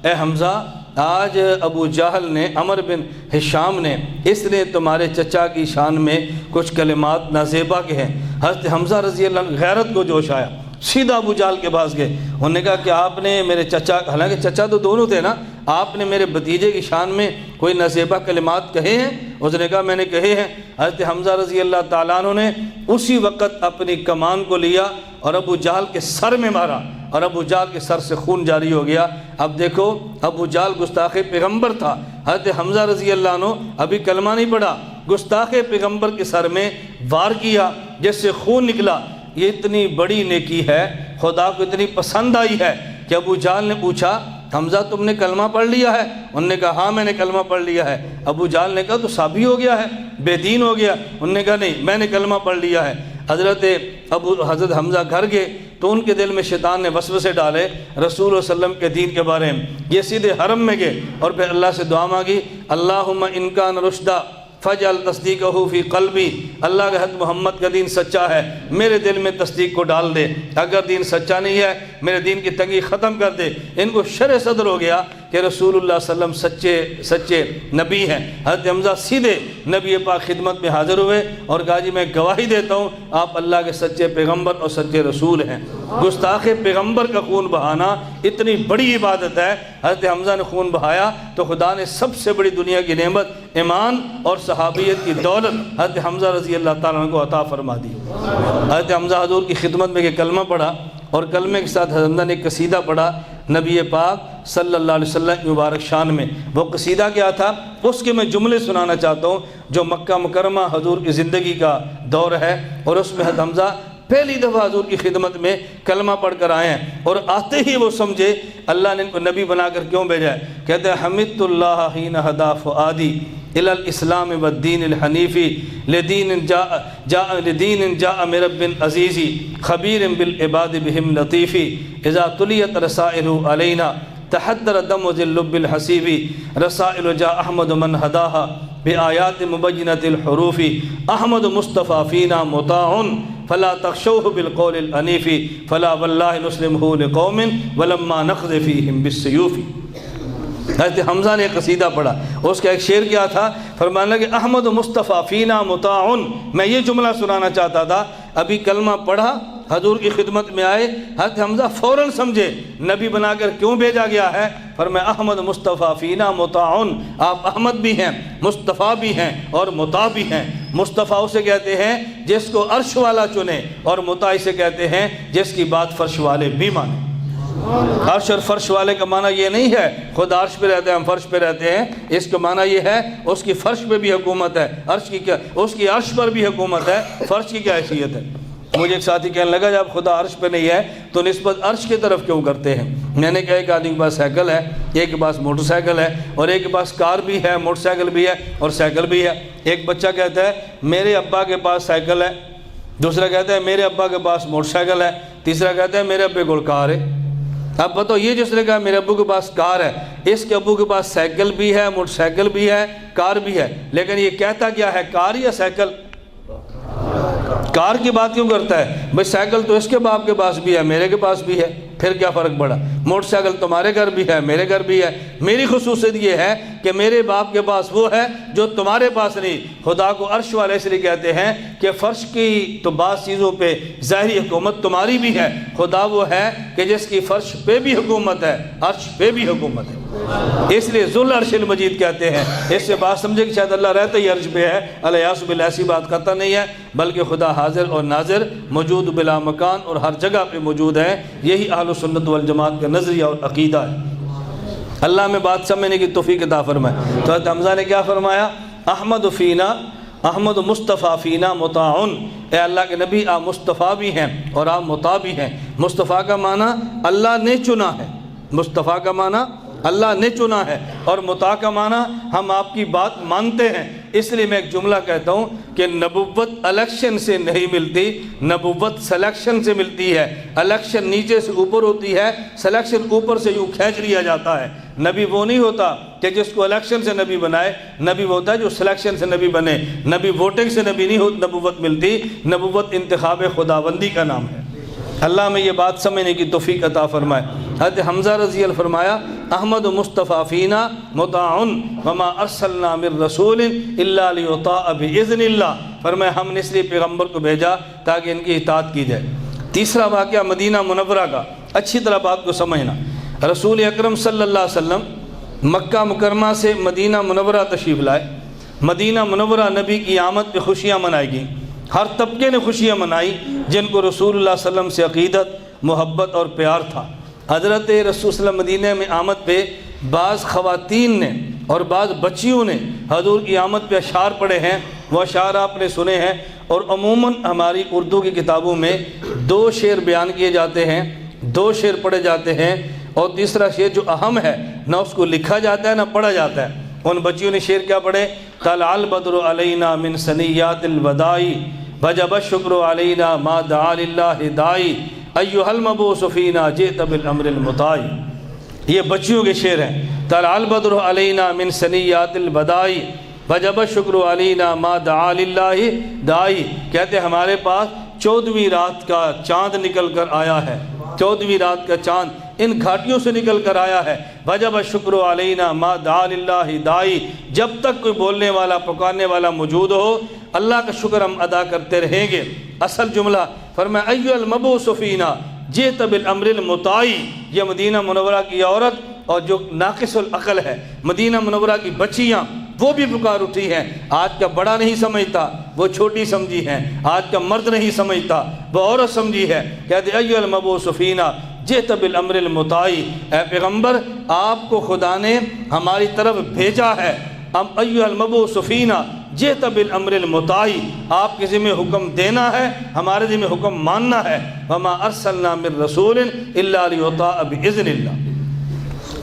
اے حمزہ آج ابو جہل نے، عمر بن ہشام نے، اس نے تمہارے چچا کی شان میں کچھ کلمات نازیبا کے ہیں۔ حضرت حمزہ رضی اللہ عنہ غیرت کو جوش آیا، سیدھا ابو جہل کے پاس گئے۔ انہوں نے کہا کہ آپ نے میرے چچا، حالانکہ چچا تو دونوں تھے نا، آپ نے میرے بھتیجے کی شان میں کوئی نازیبا کلمات کہے ہیں؟ اس نے کہا میں نے کہے ہیں۔ حضرت حمزہ رضی اللہ تعالیٰ عنہ نے اسی وقت اپنی کمان کو لیا اور ابو جہل کے سر میں مارا، اور ابو جہل کے سر سے خون جاری ہو گیا۔ اب دیکھو ابو جہل گستاخ پیغمبر تھا، حضرت حمزہ رضی اللہ عنہ ابھی کلمہ نہیں پڑھا، گستاخ پیغمبر کے سر میں وار کیا جس سے خون نکلا۔ یہ اتنی بڑی نیکی ہے، خدا کو اتنی پسند آئی ہے کہ ابو جہل نے پوچھا حمزہ تم نے کلمہ پڑھ لیا ہے؟ انہوں نے کہا ہاں میں نے کلمہ پڑھ لیا ہے۔ ابو جہل نے کہا تو صابی ہو گیا ہے، بے دین ہو گیا؟ انہوں نے کہا نہیں میں نے کلمہ پڑھ لیا ہے۔ حضرت حمزہ گھر گئے تو ان کے دل میں شیطان نے وسوسے ڈالے رسول اللہ صلی اللہ علیہ وسلم کے دین کے بارے میں۔ یہ سیدھے حرم میں گئے اور پھر اللہ سے دعا مانگی اللہم ان کان رشدا فجعل تصدیقہ فی قلبی، اللہ کے حضرت محمد کا دین سچا ہے میرے دل میں تصدیق کو ڈال دے، اگر دین سچا نہیں ہے میرے دین کی تنگی ختم کر دے۔ ان کو شرح صدر ہو گیا کہ رسول اللہ صلی اللہ علیہ وسلم سچے نبی ہیں۔ حضرت حمزہ سیدھے نبی پاک خدمت میں حاضر ہوئے اور کہا جی میں گواہی دیتا ہوں آپ اللہ کے سچے پیغمبر اور سچے رسول ہیں۔ گستاخ پیغمبر کا خون بہانا اتنی بڑی عبادت ہے، حضرت حمزہ نے خون بہایا تو خدا نے سب سے بڑی دنیا کی نعمت ایمان اور صحابیت کی دولت حضرت حمزہ رضی اللہ تعالیٰ عنہ کو عطا فرما دی۔ حضرت حمزہ حضور کی خدمت میں کہ کلمہ پڑھا اور کلمے کے ساتھ حضرت حمزہ نے ایک قصیدہ پڑھا نبی پاک صلی اللہ علیہ وسلم کی مبارک شان میں۔ وہ قصیدہ کیا تھا اس کے میں جملے سنانا چاہتا ہوں جو مکہ مکرمہ حضور کی زندگی کا دور ہے، اور اس میں حضرت حمزہ پہلی دفعہ حضور کی خدمت میں کلمہ پڑھ کر آئے ہیں اور آتے ہی وہ سمجھے اللہ نے ان کو نبی بنا کر کیوں بھیجا ہے۔ کہتے ہیں حمدت اللہ حین ہدی فؤادی الی الاسلام والدین الحنیفی لدین جاء من رب عزیز خبیر بالعباد بہم لطیفی اذا تلیت رسائل علینا تحدر دم ذی اللب الحسیب رسائل جاء احمد من ہداہا بآیات مبینۃ الحروف احمد مصطفیٰ فینا مطاع فلا تخشوہ بالقول الانیف فلا واللہ نسلمہ لقوم ولما نقض فیہم بالسیوف۔ حضرت حمزہ نے قصیدہ پڑھا، اس کا ایک شعر کیا تھا، فرمانے لگے احمد مصطفیٰ فینا مطاع۔ میں یہ جملہ سنانا چاہتا تھا، ابھی کلمہ پڑھا حضور کی خدمت میں آئے، حضرت حمزہ فوراً سمجھے نبی بنا کر کیوں بھیجا گیا ہے۔ فرمایا احمد مصطفیٰ فینا مطاع، آپ احمد بھی ہیں، مصطفیٰ بھی ہیں اور مطاع بھی ہیں۔ مصطفیٰ اسے کہتے ہیں جس کو عرش والا چنے، اور مطاع اسے کہتے ہیں جس کی بات فرش والے بھی مانیں۔ عرش اور فرش والے کا معنی یہ نہیں ہے خود عرش پہ رہتے ہیں ہم فرش پہ رہتے ہیں، اس کا معنی یہ ہے اس کی فرش پہ بھی حکومت ہے، عرش کی کیا، اس کی عرش پر بھی حکومت ہے، فرش کی کیا حیثیت ہے؟ مجھے ایک ساتھی کہنے لگا جب خدا عرش پہ نہیں ہے تو نسبت عرش کی طرف کیوں کرتے ہیں؟ میں نے کہا ایک آدمی کے پاس سائیکل ہے، ایک کے پاس موٹر سائیکل ہے، اور ایک کے پاس کار بھی ہے، موٹر سائیکل بھی ہے اور سائیکل بھی ہے۔ ایک بچہ کہتا ہے میرے ابا کے پاس سائیکل ہے، دوسرا کہتا ہے میرے ابا کے پاس موٹر سائیکل ہے، تیسرا کہتا ہے میرے ابے کو کار ہے۔ اب بتاؤ یہ جس نے کہا میرے ابو کے پاس کار ہے، اس کے ابو کے پاس سائیکل بھی ہے، موٹر سائیکل بھی ہے، کار بھی ہے، لیکن یہ کہتا کیا ہے، کار یا سائیکل؟ کار کی بات کیوں کرتا ہے؟ بھئی سائیکل تو اس کے باپ کے پاس بھی ہے، میرے کے پاس بھی ہے، پھر کیا فرق پڑا؟ موٹر سائیکل تمہارے گھر بھی ہے، میرے گھر بھی ہے، میری خصوصیت یہ ہے کہ میرے باپ کے پاس وہ ہے جو تمہارے پاس نہیں۔ خدا کو عرش والے اس لیے کہتے ہیں کہ فرش کی تو بعض چیزوں پہ ظاہری حکومت تمہاری بھی ہے، خدا وہ ہے کہ جس کی فرش پہ بھی حکومت ہے، عرش پہ بھی حکومت ہے، اس لیے ذل عرش المجید کہتے ہیں۔ اس سے بات سمجھے کہ شاید اللہ رہتا ہی عرش پہ ہے، الیاس باللہ، ایسی بات قطع نہیں ہے، بلکہ خدا حاضر اور ناظر، موجود بلا مکان اور ہر جگہ پہ موجود ہے۔ یہی اہل سنت والجماعت کا نظریہ اور عقیدہ ہے۔ اللہ میں بات سمجھنے کی توفیق عطا فرمائے۔ تو حضرت حمزہ نے کیا فرمایا؟ احمد فینا، احمد مصطفیٰ فینا مطاعن، اے اللہ کے نبی آپ مصطفیٰ بھی ہیں اور آپ مطاع بھی ہیں۔ مصطفیٰ کا معنی اللہ نے چنا ہے، مصطفیٰ کا معنی اللہ نے چنا ہے، اور مطاع کا معنی ہم آپ کی بات مانتے ہیں۔ اس لیے میں ایک جملہ کہتا ہوں کہ نبوت الیکشن سے نہیں ملتی، نبوت سلیکشن سے ملتی ہے۔ الیکشن نیچے سے اوپر ہوتی ہے، سلیکشن اوپر سے یوں کھینچ لیا جاتا ہے۔ نبی وہ نہیں ہوتا کہ جس کو الیکشن سے نبی بنائے، نبی وہ ہوتا ہے جو سلیکشن سے نبی بنے۔ نبی ووٹنگ سے نبی نہیں ہوتی، نبوت ملتی، نبوت انتخاب خداوندی کا نام ہے۔ اللہ میں یہ بات سمجھنے کی توفیق عطا فرمائے۔ حضرت حمزہ رضی اللہ فرمایا احمد مصطفیٰ فینا مطاعن وما ارسلنا من رسول الا لیطاع باذن اللہ، فرمایا ہم نے اس لیے پیغمبر کو بھیجا تاکہ ان کی اطاعت کی جائے۔ تیسرا واقعہ مدینہ منورہ کا، اچھی طرح بات کو سمجھنا۔ رسول اکرم صلی اللہ علیہ وسلم مکہ مکرمہ سے مدینہ منورہ تشریف لائے۔ مدینہ منورہ نبی کی آمد پہ خوشیاں منائی گئیں، ہر طبقے نے خوشیاں منائی جن کو رسول اللہ صلی اللہ علیہ وسلم سے عقیدت، محبت اور پیار تھا۔ حضرت رسول صلی اللہ علیہ وسلم مدینہ میں آمد پہ بعض خواتین نے اور بعض بچیوں نے حضور کی آمد پہ اشعار پڑھے ہیں، وہ اشعار آپ نے سنے ہیں، اور عموماً ہماری اردو کی کتابوں میں 2 شعر بیان کیے جاتے ہیں، 2 شعر پڑھے جاتے ہیں، اور تیسرا شعر جو اہم ہے نہ اس کو لکھا جاتا ہے نہ پڑھا جاتا ہے۔ ان بچیوں نے شعر کیا پڑھے؟ طلع البدر علینا من ثنیات الوداع وجب الشکر علینا ما دعا للہ داعی ایھا المبعوث فینا جئت بالامر المطاع۔ یہ بچیوں کے شعر ہیں۔ طلع البدر علینا من ثنیات الوداع وجب الشکر علینا ما دعا للہ داعی، کہتے ہمارے پاس 14ویں رات کا چاند نکل کر آیا ہے، 14ویں رات کا چاند ان گھاٹیوں سے نکل کر آیا ہے۔ وجب الشکر علینا ما دعا للہ داعی، جب تک کوئی بولنے والا پکارنے والا موجود ہو اللہ کا شکر ہم ادا کرتے رہیں گے۔ اصل جملہ فرمایا ایھا المبعوث فینا جئت بالامر المطاع، یہ مدینہ منورہ کی عورت اور جو ناقص العقل ہے، مدینہ منورہ کی بچیاں، وہ بھی پکار اٹھی ہیں۔ آج کا بڑا نہیں سمجھتا، وہ چھوٹی سمجھی ہیں، آج کا مرد نہیں سمجھتا، وہ عورت سمجھی ہے۔ کہتے ایھا المبعوث فینا جئت بالامر المطاع، اے پیغمبر آپ کو خدا نے ہماری طرف بھیجا ہے۔ ایھا المبعوث فینا جئت بالامر المطاع، آپ کے ذمہ حکم دینا ہے، ہمارے ذمہ حکم ماننا ہے۔ وما ارسلنا من رسول الا لیطاع باذن اللہ۔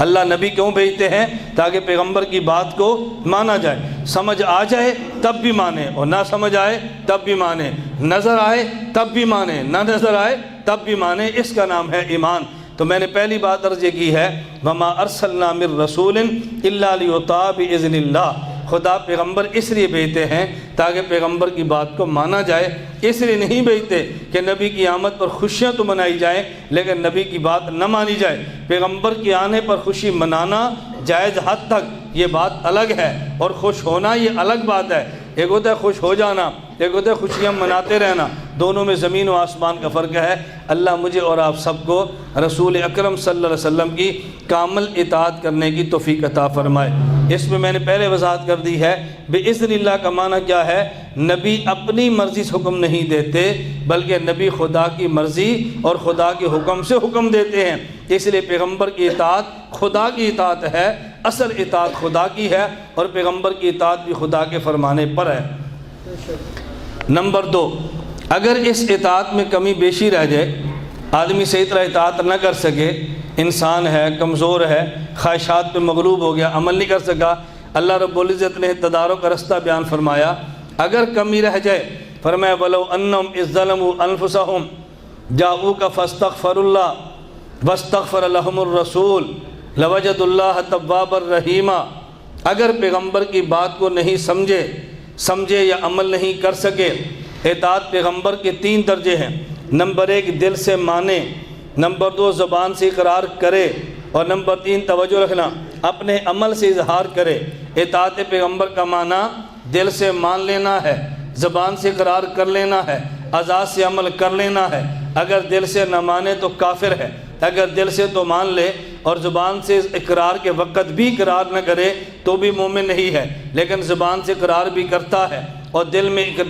اللہ نبی کیوں بھیجتے ہیں؟ تاکہ پیغمبر کی بات کو مانا جائے، سمجھ آ جائے تب بھی مانے، اور نہ سمجھ آئے تب بھی مانے، نظر آئے تب بھی مانے، نہ نظر آئے تب بھی مانے، اس کا نام ہے ایمان۔ تو میں نے پہلی بات عرض یہ کی ہے وما ارسلنا من رسول الا لیطاع باذن اللہ، خدا پیغمبر اس لیے بھیجتے ہیں تاکہ پیغمبر کی بات کو مانا جائے، اس لیے نہیں بھیجتے کہ نبی کی آمد پر خوشیاں تو منائی جائیں لیکن نبی کی بات نہ مانی جائے۔ پیغمبر کے آنے پر خوشی منانا جائز حد تک یہ بات الگ ہے، اور خوش ہونا یہ الگ بات ہے۔ ایک ہوتا ہے خوش ہو جانا، ایک ہوتا ہے خوشیاں مناتے رہنا، دونوں میں زمین و آسمان کا فرق ہے۔ اللہ مجھے اور آپ سب کو رسول اکرم صلی اللہ علیہ وسلم کی کامل اطاعت کرنے کی توفیق عطا فرمائے۔ اس میں نے پہلے وضاحت کر دی ہے، باذن اللہ کا معنی کیا ہے؟ نبی اپنی مرضی سے حکم نہیں دیتے، بلکہ نبی خدا کی مرضی اور خدا کے حکم سے حکم دیتے ہیں۔ اس لیے پیغمبر کی اطاعت خدا کی اطاعت ہے، اصل اطاعت خدا کی ہے، اور پیغمبر کی اطاعت بھی خدا کے فرمانے پر ہے۔ نمبر 2، اگر اس اطاعت میں کمی بیشی رہ جائے، آدمی صحیح طرح اطاعت نہ کر سکے، انسان ہے، کمزور ہے، خواہشات پہ مغلوب ہو گیا، عمل نہیں کر سکا، اللہ رب العزت نے تدارک کا رستہ بیان فرمایا۔ اگر کمی رہ جائے، فرمایا وَلَوْ أَنَّهُمْ إِذْ ظَلَمُوا أَنفُسَهُمْ جَاءُوكَ فَاسْتَغْفَرُوا اللَّهَ وَاسْتَغْفَرَ لَهُمُ الرَّسُولُ لَوَجَدُوا اللَّهَ تَوَّابًا رَحِيمًا۔ اگر پیغمبر کی بات کو نہیں سمجھے یا عمل نہیں کر سکے، اطاعت پیغمبر کے 3 درجے ہیں۔ نمبر 1 دل سے مانے، نمبر 2 زبان سے اقرار کرے، اور نمبر 3 توجہ رکھنا اپنے عمل سے اظہار کرے۔ اطاعت پیغمبر کا معنی دل سے مان لینا ہے، زبان سے اقرار کر لینا ہے، اعضاء سے عمل کر لینا ہے۔ اگر دل سے نہ مانے تو کافر ہے، اگر دل سے تو مان لے اور زبان سے اقرار کے وقت بھی اقرار نہ کرے تو بھی مومن نہیں ہے، لیکن زبان سے اقرار بھی کرتا ہے اور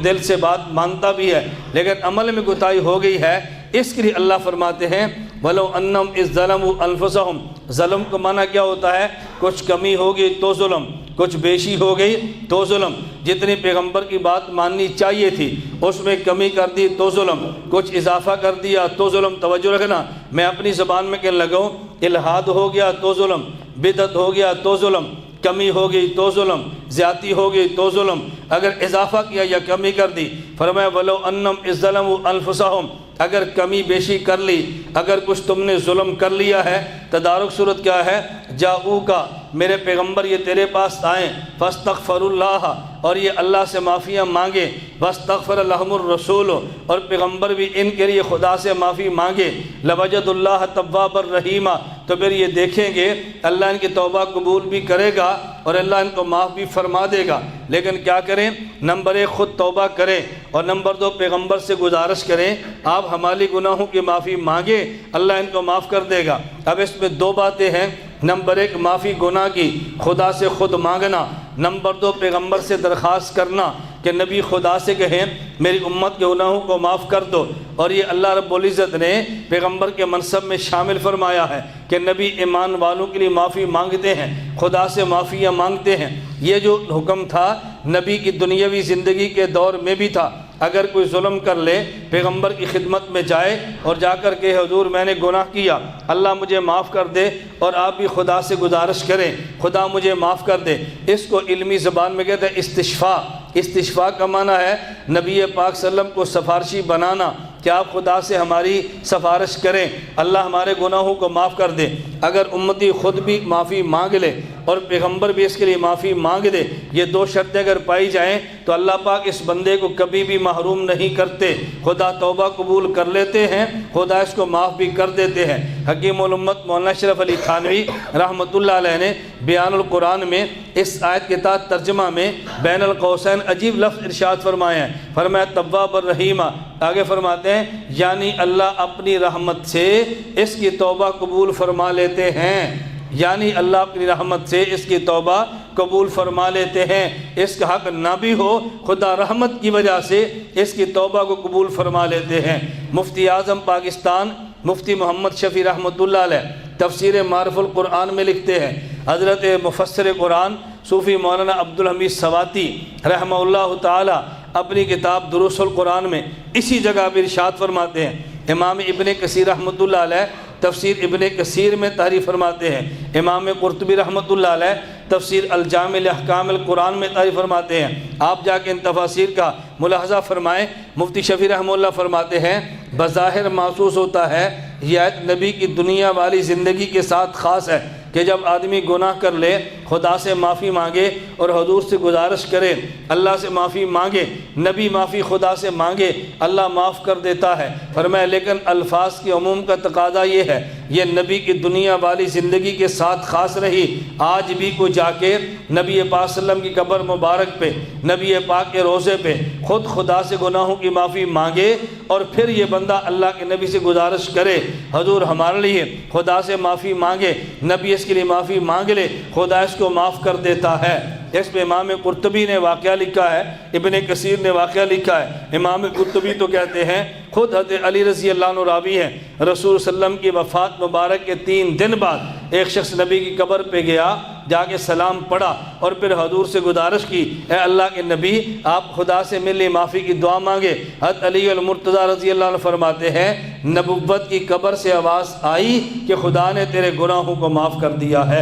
دل سے بات مانتا بھی ہے، لیکن عمل میں کوتاہی ہو گئی ہے، اس کے لیے اللہ فرماتے ہیں وَلَوْ أَنَّهُمْ إِذْ ظَلَمُوا أَنفُسَهُمْ۔ ظلم کا معنی کیا ہوتا ہے؟ کچھ کمی ہوگی تو ظلم، کچھ بیشی ہو گئی تو ظلم۔ جتنی پیغمبر کی بات ماننی چاہیے تھی اس میں کمی کر دی تو ظلم، کچھ اضافہ کر دیا تو ظلم۔ توجہ رکھنا، میں اپنی زبان میں کہنے لگاؤں الحاد ہو گیا تو ظلم، بدعت ہو گیا تو ظلم، کمی ہو گئی تو ظلم، زیادتی ہو گئی تو ظلم۔ اگر اضافہ کیا یا کمی کر دی، فرمایا وَلَوْ أَنَّهُمْ إِذْ ظَلَمُوا أَنفُسَهُمْ۔ اگر کمی بیشی کر لی، اگر کچھ تم نے ظلم کر لیا ہے، تدارک صورت کیا ہے؟ جاؤکا، میرے پیغمبر یہ تیرے پاس آئیں، فاستغفروا اللہ، اور یہ اللہ سے معافیاں مانگے، واستغفر لہم الرسول، اور پیغمبر بھی ان کے لیے خدا سے معافی مانگے، لوجد اللہ توابا رحیما، تو پھر یہ دیکھیں گے اللہ ان کی توبہ قبول بھی کرے گا اور اللہ ان کو معاف بھی فرما دے گا۔ لیکن کیا کریں؟ نمبر 1 خود توبہ کریں، اور نمبر 2 پیغمبر سے گزارش کریں آپ ہماری گناہوں کی معافی مانگے، اللہ ان کو معاف کر دے گا۔ اب اس میں 2 باتیں ہیں، نمبر 1 معافی گناہ کی خدا سے خود مانگنا، نمبر 2 پیغمبر سے درخواست کرنا کہ نبی خدا سے کہیں میری امت کے گناہوں کو معاف کر دو۔ اور یہ اللہ رب العزت نے پیغمبر کے منصب میں شامل فرمایا ہے کہ نبی ایمان والوں کے لیے معافی مانگتے ہیں، خدا سے معافیاں مانگتے ہیں۔ یہ جو حکم تھا نبی کی دنیاوی زندگی کے دور میں بھی تھا۔ اگر کوئی ظلم کر لے، پیغمبر کی خدمت میں جائے اور جا کر کہ حضور میں نے گناہ کیا، اللہ مجھے معاف کر دے، اور آپ بھی خدا سے گزارش کریں خدا مجھے معاف کر دے۔ اس کو علمی زبان میں کہتے ہیں استشفاء۔ استشفاء کا معنی ہے نبی پاک صلی اللہ علیہ وسلم کو سفارشی بنانا کہ آپ خدا سے ہماری سفارش کریں اللہ ہمارے گناہوں کو معاف کر دے۔ اگر امتی خود بھی معافی مانگ لے اور پیغمبر بھی اس کے لیے معافی مانگ دے، یہ 2 شرطیں اگر پائی جائیں تو اللہ پاک اس بندے کو کبھی بھی محروم نہیں کرتے، خدا توبہ قبول کر لیتے ہیں، خدا اس کو معاف بھی کر دیتے ہیں۔ حکیم الامت مولانا اشرف علی تھانوی رحمۃ اللہ علیہ نے بیان القرآن میں اس آیت کے تحت ترجمہ میں بین القوسین عجیب لفظ ارشاد فرمائے ہیں، فرمایا تواب الرحیمہ، آگے فرماتے ہیں یعنی اللہ اپنی رحمت سے اس کی توبہ قبول فرما لیتے ہیں، یعنی اللہ اپنی رحمت سے اس کی توبہ قبول فرما لیتے ہیں۔ اس کا حق نہ بھی ہو، خدا رحمت کی وجہ سے اس کی توبہ کو قبول فرما لیتے ہیں۔ مفتی اعظم پاکستان مفتی محمد شفیع رحمۃ اللہ علیہ تفسیر معرف القرآن میں لکھتے ہیں، حضرت مفسر قرآن صوفی مولانا عبدالحمید سواتی رحمہ اللہ تعالی اپنی کتاب دروس القرآن میں اسی جگہ پر ارشاد فرماتے ہیں۔ امام ابن کثیر رحمۃ اللہ علیہ تفسیر ابن کثیر میں تعریف فرماتے ہیں، امام قرطبی رحمۃ اللہ علیہ تفسیر الجامع لاحکام القرآن میں تعریف فرماتے ہیں۔ آپ جا کے ان تفاسیر کا ملاحظہ فرمائیں۔ مفتی شفیع رحمہ اللہ فرماتے ہیں بظاہر محسوس ہوتا ہے یہ آیت نبی کی دنیا والی زندگی کے ساتھ خاص ہے کہ جب آدمی گناہ کر لے خدا سے معافی مانگے اور حضور سے گزارش کرے، اللہ سے معافی مانگے، نبی معافی خدا سے مانگے، اللہ معاف کر دیتا ہے۔ فرمایا لیکن الفاظ کے عموم کا تقاضا یہ ہے یہ نبی کی دنیا والی زندگی کے ساتھ خاص رہی۔ آج بھی کوئی جا کے نبی پاک صلی اللہ علیہ وسلم کی قبر مبارک پہ، نبی پاک کے روضے پہ خود خدا سے گناہوں کی معافی مانگے اور پھر یہ بندہ اللہ کے نبی سے گزارش کرے حضور ہمارے لیے خدا سے معافی مانگے، نبی اس کے لیے معافی مانگ لے، خدا اس کو معاف کر دیتا ہے۔ اس میں امام قرطبی نے واقعہ لکھا ہے، ابن کثیر نے واقعہ لکھا ہے۔ امام قرطبی تو کہتے ہیں خود حضرت علی رضی اللہ عنہ راوی ہیں، رسول صلی اللہ علیہ وسلم کی وفات مبارک کے 3 دن بعد ایک شخص نبی کی قبر پہ گیا، جا کے سلام پڑھا اور پھر حضور سے گزارش کی، اے اللہ کے نبی آپ خدا سے میرے لیے معافی کی دعا مانگے۔ حضرت علی المرتضیٰ رضی اللہ عنہ فرماتے ہیں نبوت کی قبر سے آواز آئی کہ خدا نے تیرے گناہوں کو معاف کر دیا ہے۔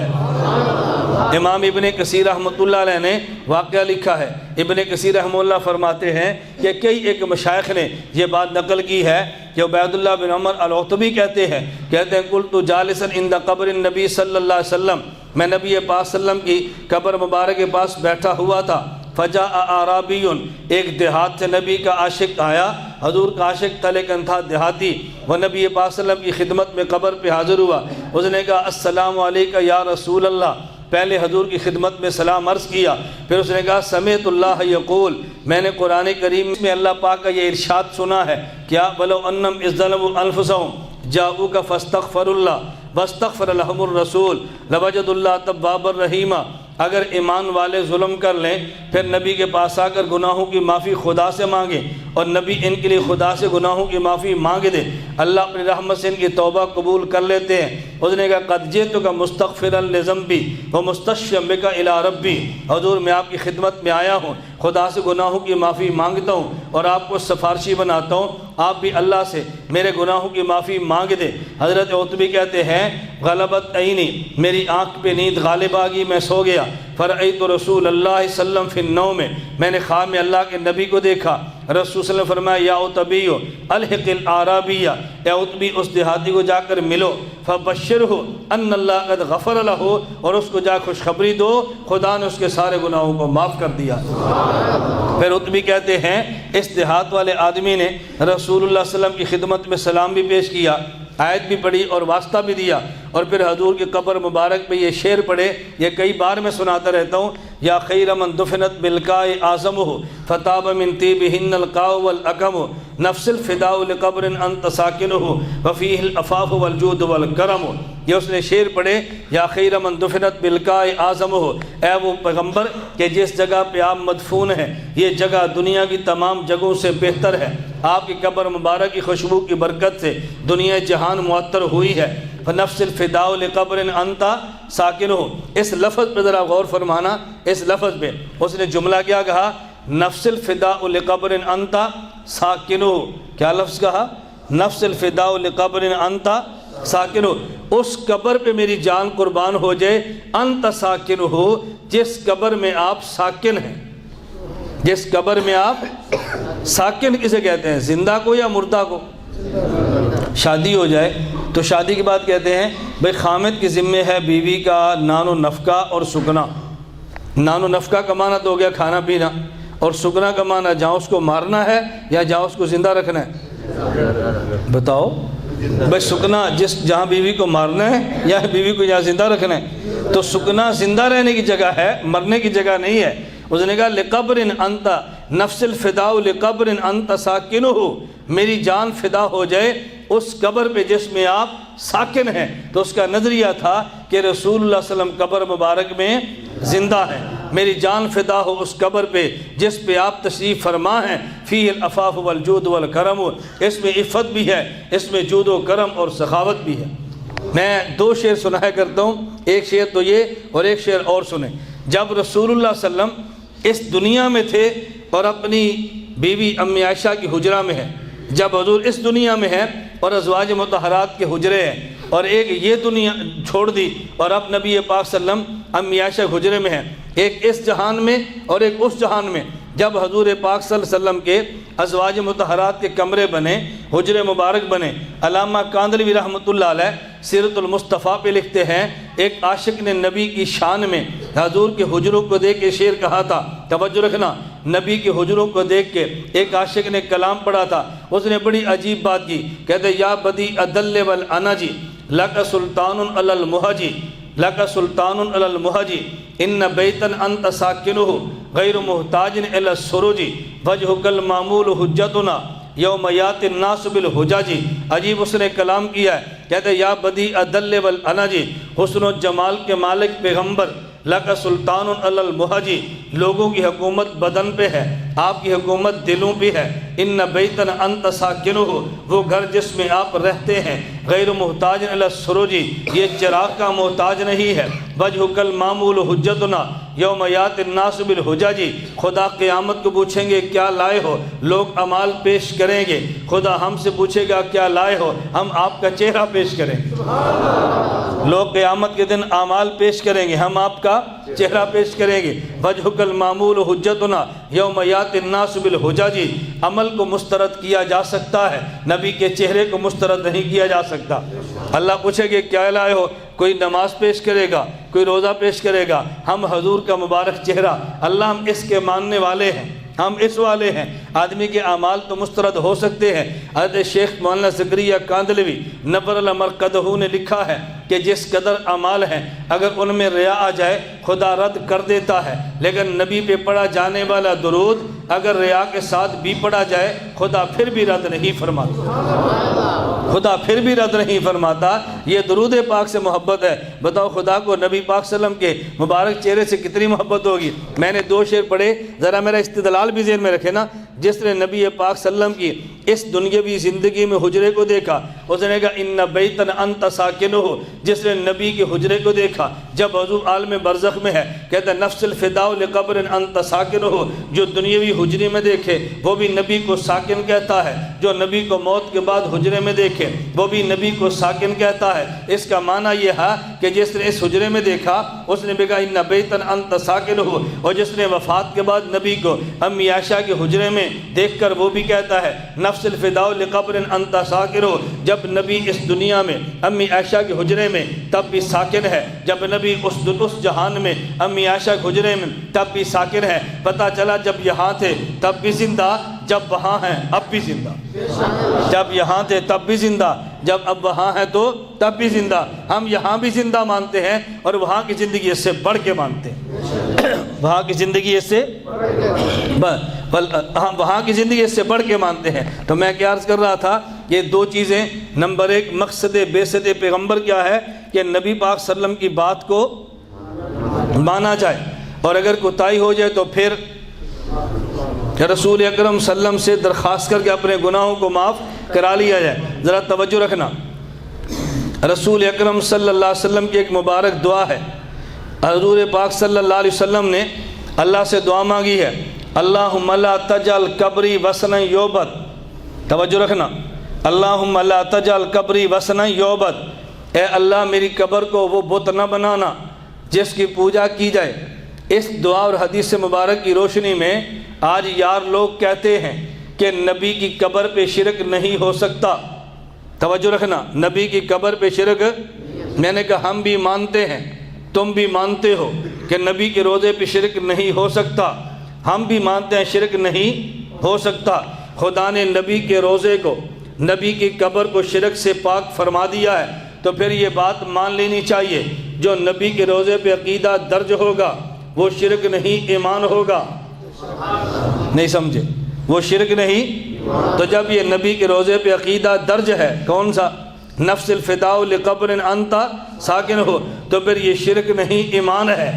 امام ابن کثیر رحمۃ اللہ علیہ نے واقعہ لکھا ہے، ابن کثیر رحمہ اللہ فرماتے ہیں کہ کئی ایک مشائخ نے یہ بات نقل کی ہے کہ عبید اللہ بن عمر العتبی کہتے ہیں قلت جالسا عند قبر النبی صلی اللہ علیہ وسلم، میں نبی پاک صلی اللہ علیہ وسلم کی قبر مبارک کے پاس بیٹھا ہوا تھا، فجاء اعرابی، ایک دیہات سے نبی کا عاشق آیا، حضور کا عاشق تھا لیکن تھا دیہاتی، وہ نبی پاک صلی اللہ علیہ وسلم کی خدمت میں قبر پہ حاضر ہوا، اس نے کہا السلام علیکم یا رسول اللہ، پہلے حضور کی خدمت میں سلام عرض کیا، پھر اس نے کہا سمعت اللہ یقول، میں نے قرآن کریم میں اللہ پاک کا یہ ارشاد سنا ہے، کیا ولو انہم اذ ظلموا انفسہم جاؤک فاستغفر اللہ واستغفر لهم الرسول لوجد اللہ توابا رحیما، اگر ایمان والے ظلم کر لیں پھر نبی کے پاس آ کر گناہوں کی معافی خدا سے مانگیں اور نبی ان کے لیے خدا سے گناہوں کی معافی مانگ دے، اللہ اپنی رحمت سے ان کی توبہ قبول کر لیتے ہیں۔ اس نے کہا قد جئتک مستغفرا لذنبی ومستشفعا بک الی ربی، حضور میں آپ کی خدمت میں آیا ہوں، خدا سے گناہوں کی معافی مانگتا ہوں اور آپ کو سفارشی بناتا ہوں، آپ بھی اللہ سے میرے گناہوں کی معافی مانگ دے۔ حضرت عتبی کہتے ہیں غلبت عینی، میری آنکھ پہ نیند غالب آ گئی، میں سو گیا، فرأیت رسول اللہ صلی اللہ علیہ وسلم فی النوم، میں نے خواب میں اللہ کے نبی کو دیکھا، رسول صلی اللہ علیہ وسلم فرمایا یا عتبی الحق الاعرابی، اے عتبی اس دیہاتی کو جا کر ملو، فبشرہ ان اللہ قد غفر لہ، اور اس کو جا خوشخبری دو خدا نے اس کے سارے گناہوں کو معاف کر دیا۔ پھر عتبی کہتے ہیں اس دیہات والے آدمی نے رسول اللہ صلی اللہ علیہ وسلم کی خدمت میں سلام بھی پیش کیا، آیت بھی پڑھی اور واسطہ بھی دیا، اور پھر حضور کی قبر مبارک پہ یہ شعر پڑھے، یہ کئی بار میں سناتا رہتا ہوں، یا خیر من دفنت بالقاء اعظمہ فتاب من طیبہن القاء والاکم نفس الفداء لقبر انت ساکنہ وفیہ العفاف والجود والکرم، یہ اس نے شعر پڑھے یا خیر من دفنت بالقاء اعظمہ، اے وہ پیغمبر کہ جس جگہ پہ آپ مدفون ہیں یہ جگہ دنیا کی تمام جگہوں سے بہتر ہے، آپ کی قبر مبارک کی خوشبو کی برکت سے دنیا جہان معطر ہوئی ہے، فنفس الفداء لقبر انت ساکنہ، اس لفظ پہ ذرا غور فرمانا، اس لفظ پہ اس نے جملہ کیا کہا نفس الفداء لقبر انت ساکنہ، کیا لفظ کہا نفس الفداء لقبر انت ساکنہ، اس قبر پہ میری جان قربان ہو جائے، انت ساکنہ جس قبر میں آپ ساکن ہیں، جس قبر میں آپ ساکن کسے کہتے ہیں، زندہ کو یا مردہ کو؟ شادی ہو جائے تو شادی کے بعد کہتے ہیں بھئی خامد کی ذمہ ہے بیوی کا نان و نفقہ اور سکنا، نان و نفقہ کا معنی تو ہو گیا کھانا پینا، اور سکنا کا معنی جہاں اس کو مارنا ہے یا جہاں اس کو زندہ رکھنا ہے، بتاؤ بھئی سکنا جہاں بیوی کو مارنا ہے یا بیوی کو جہاں زندہ رکھنا ہے، تو سکنا زندہ رہنے کی جگہ ہے، مرنے کی جگہ نہیں ہے۔ اس نے کہا لقبر انت نفس الفداء لقبر انت ساکنہ، میری جان فدا ہو جائے اس قبر پہ جس میں آپ ساکن ہیں، تو اس کا نظریہ تھا کہ رسول اللہ صلی اللہ علیہ وسلم قبر مبارک میں زندہ ہیں، میری جان فدا ہو اس قبر پہ جس پہ آپ تشریف فرما ہیں، فیہ العفاف والجود والکرم، اس میں عفت بھی ہے، اس میں جود و کرم اور سخاوت بھی ہے۔ میں 2 شعر سنایا کرتا ہوں، ایک شعر تو یہ اور ایک شعر اور سنیں۔ جب رسول اللہ صلی اللہ علیہ وسلم اس دنیا میں تھے اور اپنی بیوی امی عائشہ کی حجرہ میں ہیں، جب حضور اس دنیا میں ہیں اور ازواج مطہرات کے حجرے ہیں، اور ایک یہ دنیا چھوڑ دی اور اب نبی پاک صلی اللہ علیہ وسلم امی عائشہ حجرے میں ہیں، ایک اس جہان میں اور ایک اس جہان میں، جب حضور پاک صلی اللہ علیہ وسلم کے ازواج مطہرات کے کمرے بنے، حجرے مبارک بنے، علامہ کاندھلوی رحمۃ اللہ علیہ سیرت المصطفیٰ پہ لکھتے ہیں ایک عاشق نے نبی کی شان میں حضور کے حجروں کو دیکھ کے شعر کہا تھا، توجہ رکھنا، نبی کے حجروں کو دیکھ کے ایک عاشق نے کلام پڑھا تھا، اس نے بڑی عجیب بات کی، کہتے یا بدی الدل والانجی لک سلطان علی المہجی لک سلطان علی المہجی ان بیتا انت ساکنہ غیر محتاج الی السروج وجہک المعمول حجتنا یوم یات الناس بالحجاج۔ عجیب اس نے کلام کیا ہے، کہتے یا بدی الدل والانجی، حسن و جمال کے مالک پیغمبر، لک سلطان علی المہجی، لوگوں کی حکومت بدن پہ ہے، آپ کی حکومت دلوں پہ ہے۔ ان بیتن انت ساکنہ، وہ گھر جس میں آپ رہتے ہیں، غیر محتاج الی السروجی، یہ چراغ کا محتاج نہیں ہے۔ وجہک المعمول حجتنا یوم یات الناس بالحججی، خدا قیامت کو پوچھیں گے کیا لائے ہو، لوگ اعمال پیش کریں گے، خدا ہم سے پوچھے گا کیا لائے ہو، ہم آپ کا چہرہ پیش کریں گے۔ لوگ قیامت کے دن اعمال پیش کریں گے، ہم آپ کا چہرہ پیش کریں گے۔ وجہک المعمول حجتنا یوم یات الناس بالحججی، عمل کو مسترد کیا جا سکتا ہے، نبی کے چہرے کو مسترد نہیں کیا جا سکتا۔ اللہ پوچھے گے کیا لائے ہو، کوئی نماز پیش کرے گا، کوئی روزہ پیش کرے گا، ہم حضور کا مبارک چہرہ، اللہ ہم اس کے ماننے والے ہیں، ہم اس والے ہیں۔ آدمی کے اعمال تو مسترد ہو سکتے ہیں۔ حضرت شیخ مولانا زکریا کاندھلوی نور المرقدہ نے لکھا ہے کہ جس قدر اعمال ہیں اگر ان میں ریا آ جائے خدا رد کر دیتا ہے، لیکن نبی پہ پڑھا جانے والا درود اگر ریا کے ساتھ بھی پڑھا جائے خدا پھر بھی رد نہیں فرماتا، خدا پھر بھی رد نہیں فرماتا۔ یہ درود پاک سے محبت ہے۔ بتاؤ خدا کو نبی پاک صلی اللہ علیہ وسلم کے مبارک چہرے سے کتنی محبت ہوگی۔ میں نے 2 شعر پڑھے، ذرا میرا استدلال بھی ذہن میں رکھے نا۔ جس نے نبی پاک صلی اللہ علیہ وسلم کی اس دنیاوی زندگی میں حجرے کو دیکھا، اس نے کہا ان بیتن انت ساکنہ، جس نے نبی کے حجرے کو دیکھا جب حضور عالم برزخ میں ہے، کہتا ہے نفس الفداء لقبر انت ساکنہ، جو دنیاوی حجرے میں دیکھے وہ بھی نبی کو ساکن کہتا ہے، جو نبی کو موت کے بعد حجرے میں دیکھے وہ بھی نبی کو ساکن کہتا ہے۔ اس کا معنی یہ ہے کہ جس نے اس حجرے میں دیکھا اس نے بھی کہا ان بیتن انت ساکنہ، اور جس نے وفات کے بعد نبی کو امی عائشہ کے حجرے میں دیکھ کر وہ بھی کہتا ہے نفس الفداء لقبر انت ساکنہ۔ جب نبی اس دنیا میں امی عائشہ کے حجرے میں تب بھی ساکن ہے، جب نبی اس جہان میں امی عائشہ کے حجرے میں تب بھی ساکن ہے۔ پتہ چلا جب یہاں تھے تب بھی زندہ، جب وہاں ہیں اب بھی زندہ، جب یہاں تھے تب بھی زندہ، جب اب وہاں ہیں تو تب بھی زندہ۔ ہم یہاں بھی زندہ مانتے ہیں اور وہاں کی زندگی اس سے بڑھ کے مانتے ہیں، وہاں کی زندگی اس سے وہاں کی زندگی اس سے بڑھ کے مانتے ہیں۔ تو میں کیا عرض کر رہا تھا، یہ 2 چیزیں، نمبر 1 مقصد بعثت پیغمبر کیا ہے کہ نبی پاک صلی اللہ علیہ وسلم کی بات کو مانا جائے، اور اگر کوتاہی ہو جائے تو پھر رسول اکرم صلی اللہ علیہ وسلم سے درخواست کر کے اپنے گناہوں کو معاف کرا لیا جائے۔ ذرا توجہ رکھنا، رسول اکرم صلی اللہ علیہ وسلم کی ایک مبارک دعا ہے۔ حضور پاک صلی اللہ علیہ وسلم نے اللہ سے دعا مانگی ہے، اللہم لا تجعل قبری وثنا یعبد۔ توجہ رکھنا، اللہم لا تجعل قبری وثنا یعبد، اے اللہ میری قبر کو وہ بت نہ بنانا جس کی پوجا کی جائے۔ اس دعا اور حدیث مبارک کی روشنی میں آج یار لوگ کہتے ہیں کہ نبی کی قبر پہ شرک نہیں ہو سکتا۔ توجہ رکھنا، نبی کی قبر پہ شرک، میں نے کہا ہم بھی مانتے ہیں، تم بھی مانتے ہو کہ نبی کے روضے پہ شرک نہیں ہو سکتا، ہم بھی مانتے ہیں شرک نہیں ہو سکتا۔ خدا نے نبی کے روضے کو، نبی کی قبر کو شرک سے پاک فرما دیا ہے، تو پھر یہ بات مان لینی چاہیے جو نبی کے روضے پہ عقیدہ درج ہوگا وہ شرک نہیں ایمان ہوگا۔ نہیں سمجھے؟ وہ شرک نہیں۔ تو جب یہ نبی کے روضے پہ عقیدہ درج ہے، کون سا؟ نفس الفداء لقبر انت ساکن ہو، تو پھر یہ شرک نہیں ایمان ہے،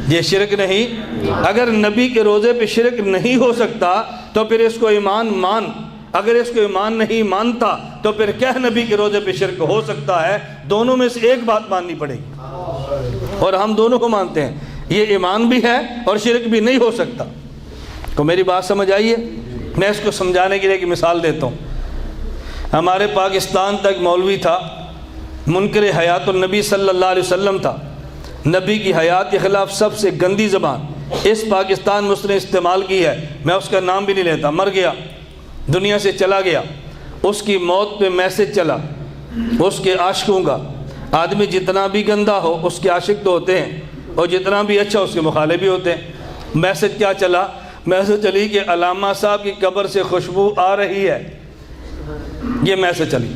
یہ شرک نہیں۔ اگر نبی کے روضے پہ شرک نہیں ہو سکتا تو پھر اس کو ایمان مان، اگر اس کو ایمان نہیں مانتا تو پھر کہہ نبی کے روضے پہ شرک ہو سکتا ہے۔ دونوں میں سے ایک بات ماننی پڑے گی، اور ہم دونوں کو مانتے ہیں، یہ ایمان بھی ہے اور شرک بھی نہیں ہو سکتا۔ تو میری بات سمجھ آئیے؟ میں اس کو سمجھانے کے لیے ایک مثال دیتا ہوں۔ ہمارے پاکستان تک مولوی تھا، منکر حیات النبی صلی اللہ علیہ وسلم تھا، نبی کی حیات کے خلاف سب سے گندی زبان اس پاکستان میں اس نے استعمال کی ہے، میں اس کا نام بھی نہیں لیتا، مر گیا، دنیا سے چلا گیا۔ اس کی موت پہ میسج چلا اس کے عاشقوں کا، آدمی جتنا بھی گندا ہو اس کے عاشق تو ہوتے ہیں، اور جتنا بھی اچھا اس کے مخالف بھی ہوتے ہیں۔ میسج کیا چلا؟ میسج چلی کہ علامہ صاحب کی قبر سے خوشبو آ رہی ہے، یہ میسج چلی،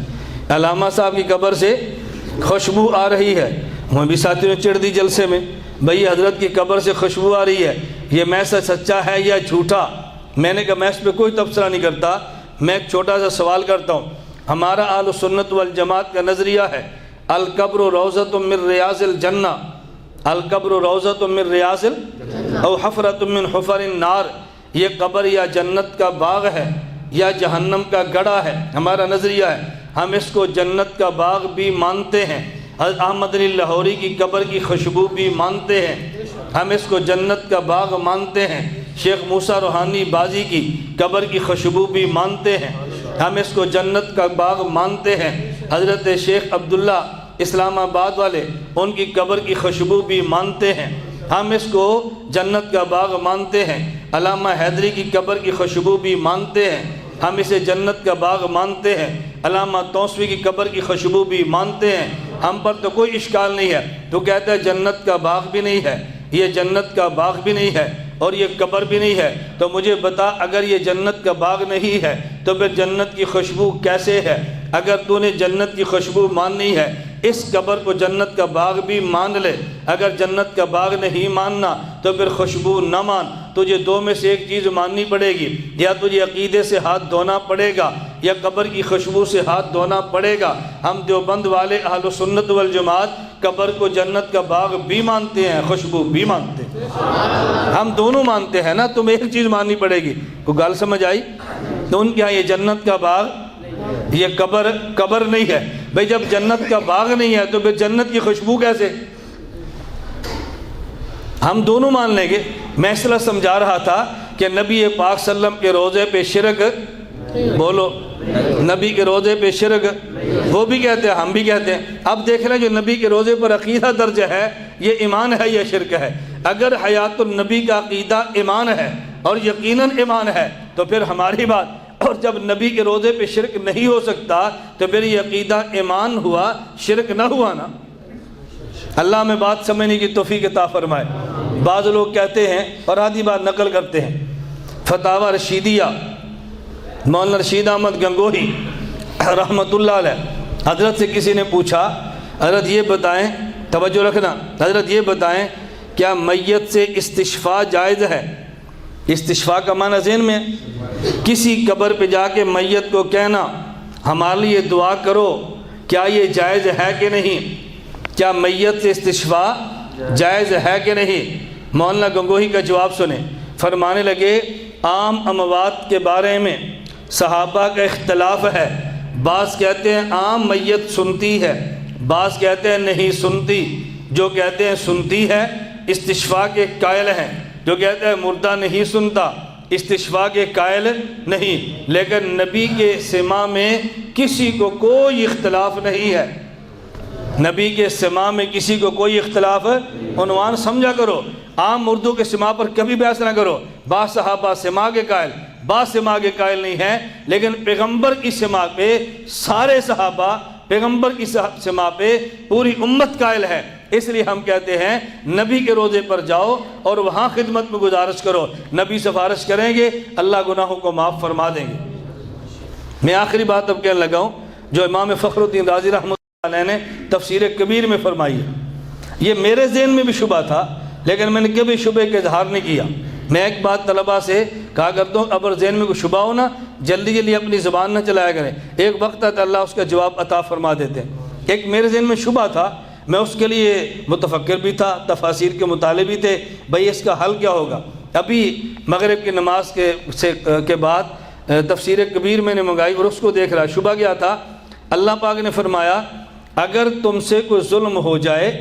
علامہ صاحب کی قبر سے خوشبو آ رہی ہے۔ وہ بھی ساتھیوں نے چڑھ دی جلسے میں، بھئی حضرت کی قبر سے خوشبو آ رہی ہے، یہ میسج سچا ہے یا جھوٹا؟ میں نے کہا میں اس پہ کوئی تبصرہ نہیں کرتا، میں ایک چھوٹا سا سوال کرتا ہوں۔ ہمارا اہل سنت والجماعت کا نظریہ ہے القبر روضۃ من ریاض الجنہ، القبر روضۃ من ریاض او حفرۃ من حفر النار، یہ قبر یا جنت کا باغ ہے یا جہنم کا گڑھا ہے۔ ہمارا نظریہ ہے، ہم اس کو جنت کا باغ بھی مانتے ہیں، حضرت احمد علی لاہوری کی قبر کی خوشبو بھی مانتے ہیں، ہم اس کو جنت کا باغ مانتے ہیں، شیخ موسیٰ روحانی بازی کی قبر کی خوشبو بھی مانتے ہیں، ہم اس کو جنت کا باغ مانتے ہیں، حضرت شیخ عبداللہ اسلام آباد والے ان کی قبر کی خوشبو بھی مانتے ہیں، ہم اس کو جنت کا باغ مانتے ہیں، علامہ حیدری کی قبر کی خوشبو بھی مانتے ہیں، ہم اسے جنت کا باغ مانتے ہیں، علامہ توسوی کی قبر کی خوشبو بھی مانتے ہیں، ہم پر تو کوئی اشکال نہیں ہے۔ تو کہتا ہے جنت کا باغ بھی نہیں ہے، یہ جنت کا باغ بھی نہیں ہے اور یہ قبر بھی نہیں ہے، تو مجھے بتا اگر یہ جنت کا باغ نہیں ہے تو پھر جنت کی خوشبو کیسے ہے؟ اگر تو نے جنت کی خوشبو ماننی ہے اس قبر کو جنت کا باغ بھی مان لے، اگر جنت کا باغ نہیں ماننا تو پھر خوشبو نہ مان، تجھے دو میں سے ایک چیز ماننی پڑے گی، یا تجھے عقیدے سے ہاتھ دھونا پڑے گا یا قبر کی خوشبو سے ہاتھ دھونا پڑے گا۔ ہم دیوبند والے اہل سنت والجماعت قبر کو جنت کا باغ بھی مانتے ہیں، خوشبو بھی مانتے ہیں، ہم دونوں مانتے ہیں نا، تمہیں ایک چیز ماننی پڑے گی۔ کوئی گل سمجھ آئی؟ تو ان کے ہاں یہ جنت کا باغ یہ قبر نہیں ہے۔ بھئی جب جنت کا باغ نہیں ہے تو پھر جنت کی خوشبو کیسے؟ ہم دونوں مان لیں گے۔ میں اس طرح سمجھا رہا تھا کہ نبی پاک صلی اللہ علیہ وسلم کے روضے پہ شرک، بولو نبی کے روضے پہ شرک، وہ بھی کہتے ہیں ہم بھی کہتے ہیں۔ اب دیکھ رہے ہیں جو نبی کے روضے پر عقیدہ درج ہے یہ ایمان ہے یا شرک ہے؟ اگر حیات النبی کا عقیدہ ایمان ہے اور یقیناً ایمان ہے تو پھر ہماری بات، اور جب نبی کے روضے پہ شرک نہیں ہو سکتا تو پھر یہ عقیدہ ایمان ہوا، شرک نہ ہوا نا۔ اللہ میں بات سمجھنے کی توفیق عطا فرمائے۔ بعض لوگ کہتے ہیں اور آدھی بات نقل کرتے ہیں، فتاوی رشیدیہ مولانا رشید احمد گنگوہی رحمۃ اللہ علیہ، حضرت سے کسی نے پوچھا حضرت یہ بتائیں، توجہ رکھنا، حضرت یہ بتائیں کیا میت سے استشفاء جائز ہے؟ استشفاء کا معنی ذہن میں، کسی قبر پہ جا کے میت کو کہنا ہمارے لیے دعا کرو، کیا یہ جائز ہے کہ نہیں؟ کیا میت سے استشفاء جائز ہے کہ نہیں؟ مولانا گنگوہی کا جواب سنیں، فرمانے لگے عام اموات کے بارے میں صحابہ کا اختلاف ہے، بعض کہتے ہیں عام میت سنتی ہے، بعض کہتے ہیں نہیں سنتی، جو کہتے ہیں سنتی ہے استشفاء کے قائل ہیں، جو کہتے ہیں مردہ نہیں سنتا استشفاء کے قائل نہیں۔ لیکن نبی کے سماع میں کسی کو کوئی اختلاف نہیں ہے، نبی کے سماع میں کسی کو کوئی اختلاف ہے۔ عنوان سمجھا کرو، عام مردوں کے سماع پر کبھی بحث نہ کرو۔ بعض صحابہ سماع کے قائل، بعض سماع کے قائل نہیں ہیں، لیکن پیغمبر کی سماع پہ سارے صحابہ، پیغمبر کی سماع پہ پوری امت قائل ہے۔ اس لیے ہم کہتے ہیں نبی کے روضے پر جاؤ اور وہاں خدمت میں گزارش کرو، نبی سفارش کریں گے، اللہ گناہوں کو معاف فرما دیں گے۔ میں آخری بات اب کہنے لگا ہوں جو امام فخر الدین رازی رحمۃ اللہ علیہ نے تفسیر کبیر میں فرمائی ہے۔ یہ میرے ذہن میں بھی شبہ تھا لیکن میں نے کبھی شبہ کا اظہار نہیں کیا۔ میں ایک بات طلباء سے کہا کرتا ہوں، اگر ذہن میں کوئی شبہ ہو نا جلدی جلدی اپنی زبان نہ چلایا کریں، ایک وقت تک اللہ اس کا جواب عطا فرما دیتے ہیں۔ ایک میرے ذہن میں شبہ تھا، میں اس کے لیے متفکر بھی تھا، تفاسیر کے مطالعے بھی تھے، بھئی اس کا حل کیا ہوگا۔ ابھی مغرب کی نماز کے بعد تفسیر کبیر میں نے منگائی اور اس کو دیکھ رہا، شبہ کیا تھا، اللہ پاک نے فرمایا اگر تم سے کوئی ظلم ہو جائے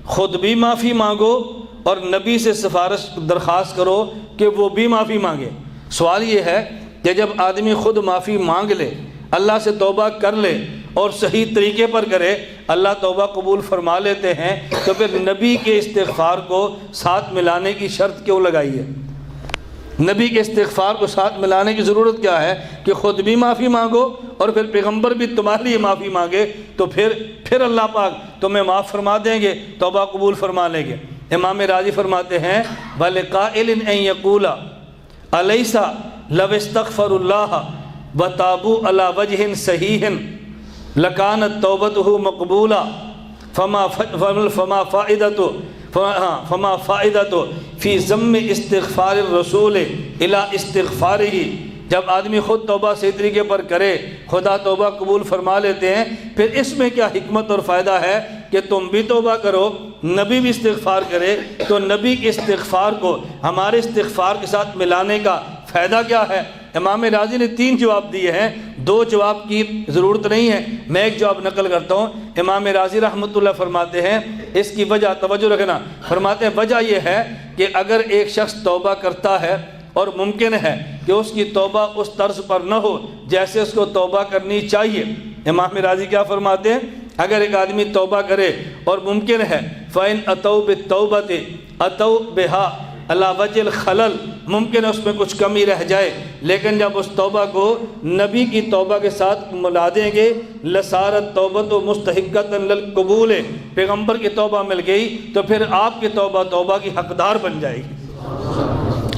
خود بھی معافی مانگو اور نبی سے سفارش درخواست کرو کہ وہ بھی معافی مانگے۔ سوال یہ ہے کہ جب آدمی خود معافی مانگ لے، اللہ سے توبہ کر لے اور صحیح طریقے پر کرے، اللہ توبہ قبول فرما لیتے ہیں، تو پھر نبی کے استغفار کو ساتھ ملانے کی شرط کیوں لگائی ہے؟ نبی کے استغفار کو ساتھ ملانے کی ضرورت کیا ہے کہ خود بھی معافی مانگو اور پھر پیغمبر بھی تمہارے لیے معافی مانگے، تو پھر اللہ پاک تمہیں معاف فرما دیں گے، توبہ قبول فرما لیں گے۔ امام راضی فرماتے ہیں وَلِقَائِلٍ أَن يَقُولَ أَلَيْسَ لَوْ اسْتَغْفَرُوا اللَّهَ وَتَابُوا عَلَى وَجْهٍ صَحِيحٍ لَكَانَتْ تَوْبَتُهُ مَقْبُولَةً فما فائدة في ضم استغفار الرسول الى استغفاره۔ جب آدمی خود توبہ صحیح طریقے پر کرے خدا توبہ قبول فرما لیتے ہیں، پھر اس میں کیا حکمت اور فائدہ ہے کہ تم بھی توبہ کرو، نبی بھی استغفار کرے، تو نبی کے استغفار کو ہمارے استغفار کے ساتھ ملانے کا فائدہ کیا ہے؟ امام راضی نے 3 جواب دیے ہیں، 2 جواب کی ضرورت نہیں ہے، میں ایک جواب نقل کرتا ہوں۔ امام راضی رحمۃ اللہ فرماتے ہیں اس کی وجہ، توجہ رکھنا، فرماتے ہیں وجہ یہ ہے کہ اگر ایک شخص توبہ کرتا ہے اور ممکن ہے کہ اس کی توبہ اس طرز پر نہ ہو جیسے اس کو توبہ کرنی چاہیے، امام راضی کیا فرماتے ہیں؟ اگر ایک آدمی توبہ کرے اور ممکن ہے فَإِنْ أَتَوْا بِالتَّوْبَةِ أَتَوْا بِهَا عَلَى وَجْهِ الْخَلَلِ، ممکن ہے اس میں کچھ کمی رہ جائے، لیکن جب اس توبہ کو نبی کی توبہ کے ساتھ ملا دیں گے لَصَارَتْ تَوْبَةُ مُسْتَحِقَّةً لِلْقُبُولِ، پیغمبر کی توبہ مل گئی تو پھر آپ کی توبہ کی حقدار بن جائے گی،